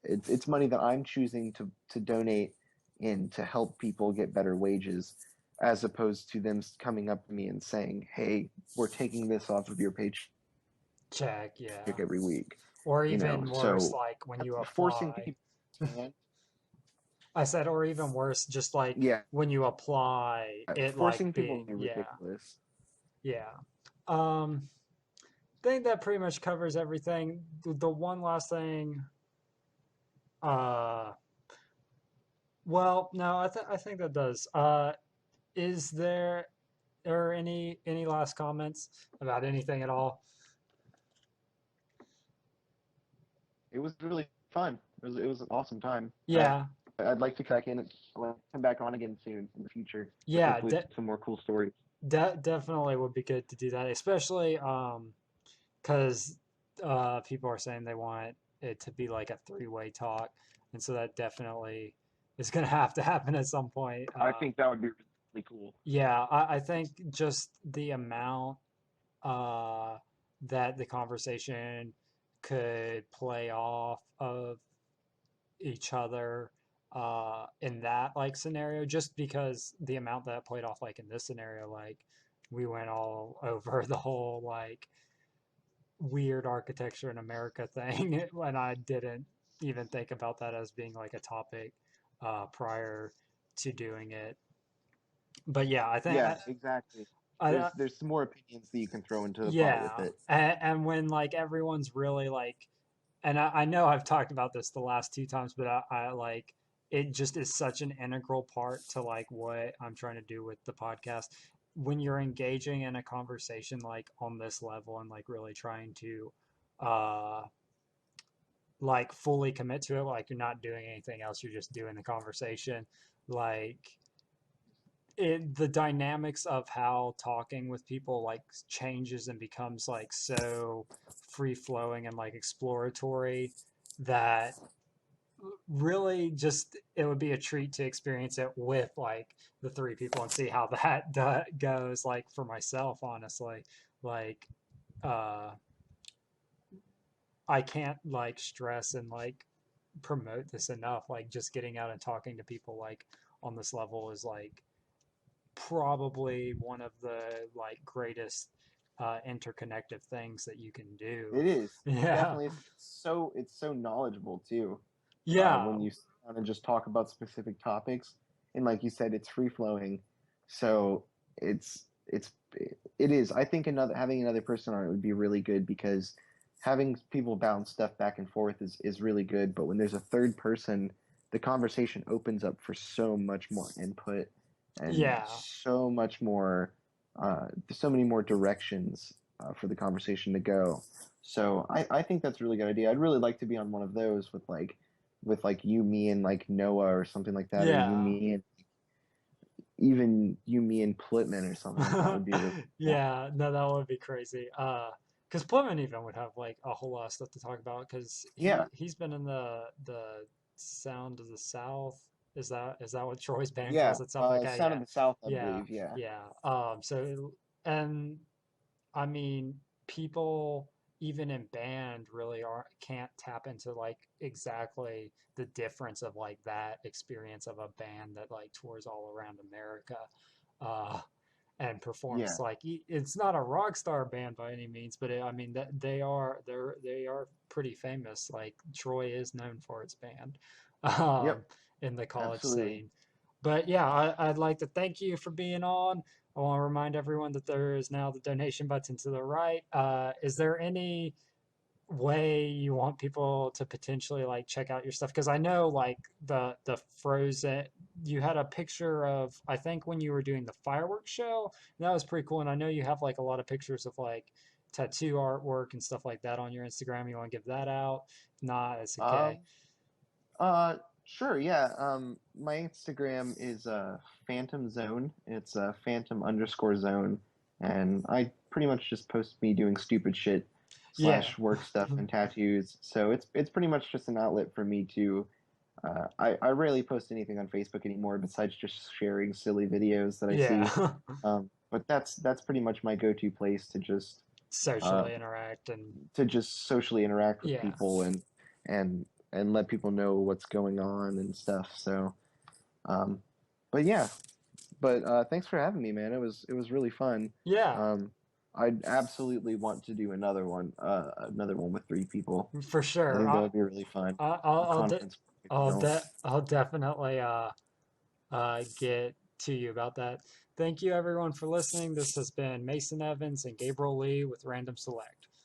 It's money that I'm choosing to donate in to help people get better wages, as opposed to them coming up to me and saying, "Hey, we're taking this off of your paycheck check, yeah. every week." Or You know, even worse, so like when you forcing apply. people to stand, I said, or even worse, just like yeah, when you apply, it like forcing people being, to be yeah, ridiculous. yeah. Um, I think that pretty much covers everything. The one last thing, uh, well, no, I think that does. Is there or any last comments about anything at all? It was really fun. It was an awesome time. Yeah, I'd like to come back on again soon in the future with yeah, hopefully some more cool stories. definitely would be good to do that, especially because people are saying they want it to be like a three-way talk, and so that definitely is going to have to happen at some point. I think that would be really cool. Yeah, I think just the amount uh, that the conversation could play off of each other in that like scenario, just because the amount that played off like in this scenario, like we went all over the whole like weird architecture in America thing when I didn't even think about that as being like a topic prior to doing it. But yeah, I think Yeah, exactly. I There's some more opinions that you can throw into the pot with yeah, it. and when like everyone's really like, and I know I've talked about this the last two times, but I like it just is such an integral part to like what I'm trying to do with the podcast. When you're engaging in a conversation like on this level and like really trying to uh like fully commit to it, like you're not doing anything else, you're just doing the conversation. Like the dynamics of how talking with people like changes and becomes like so free flowing and like exploratory that really just it would be a treat to experience it with like the three people and see how that goes like for myself honestly like uh I can't like stress and like promote this enough like just getting out and talking to people like on this level is like probably one of the like greatest interconnected things that you can do. It is. It Yeah. definitely is. It's so knowledgeable too. Yeah. When you sit down and just talk about specific topics, and like you said, it's free flowing. So it's it is. I think having another person on it would be really good because having people bounce stuff back and forth is really good. But when there's a third person, the conversation opens up for so much more input and Yeah. so many more directions for the conversation to go. So I think that's a really good idea. I'd really like to be on one of those with like you, me, and like Noah or something like that, or you, Yeah. me, and even you, me, and Plitman or something like that would be really cool. Yeah, no, that would be crazy. Because Plymouth even would have like a whole lot of stuff to talk about because Yeah, he's been in the Sound of the South. Is that what Troy's band yeah. calls itself? Okay, Sound yeah, of the South, I yeah, believe. Yeah, yeah. So and I mean, people even in band really are can't tap into like exactly the difference of like that experience of a band that like tours all around America. Uh, and performs. Yeah. Like it's not a rock star band by any means, but I mean that they are pretty famous. Like Troy is known for its band um, Yep. in the college Absolutely. scene. But yeah, I'd like to thank you for being on. I want to remind everyone that there is now the donation button to the right. Is there any way you want people to potentially like check out your stuff? Because I know like the Frozen, you had a picture of, I think when you were doing the fireworks show, and that was pretty cool. And I know you have like a lot of pictures of like tattoo artwork and stuff like that on your Instagram. You want to give that out? Nah, it's okay. Um. Sure. Yeah. My Instagram is Phantom Zone. It's Phantom underscore Zone, and I pretty much just post me doing stupid shit Yeah. slash work stuff and tattoos. So it's pretty much just an outlet for me to. I rarely post anything on Facebook anymore besides just sharing silly videos that I see. Yeah. But that's pretty much my go-to place uh, Socially interact and to just socially interact with yeah. people and and let people know what's going on and stuff. So, um, but yeah, but thanks for having me, man. It was really fun. Yeah, Um, I'd absolutely want to do another one with three people. for I sure. think that would be really fun. The I'll conference deal. I'll definitely get to you about that. Thank you everyone for listening. This has been Mason Evans and Gabriel Lee with Random Select.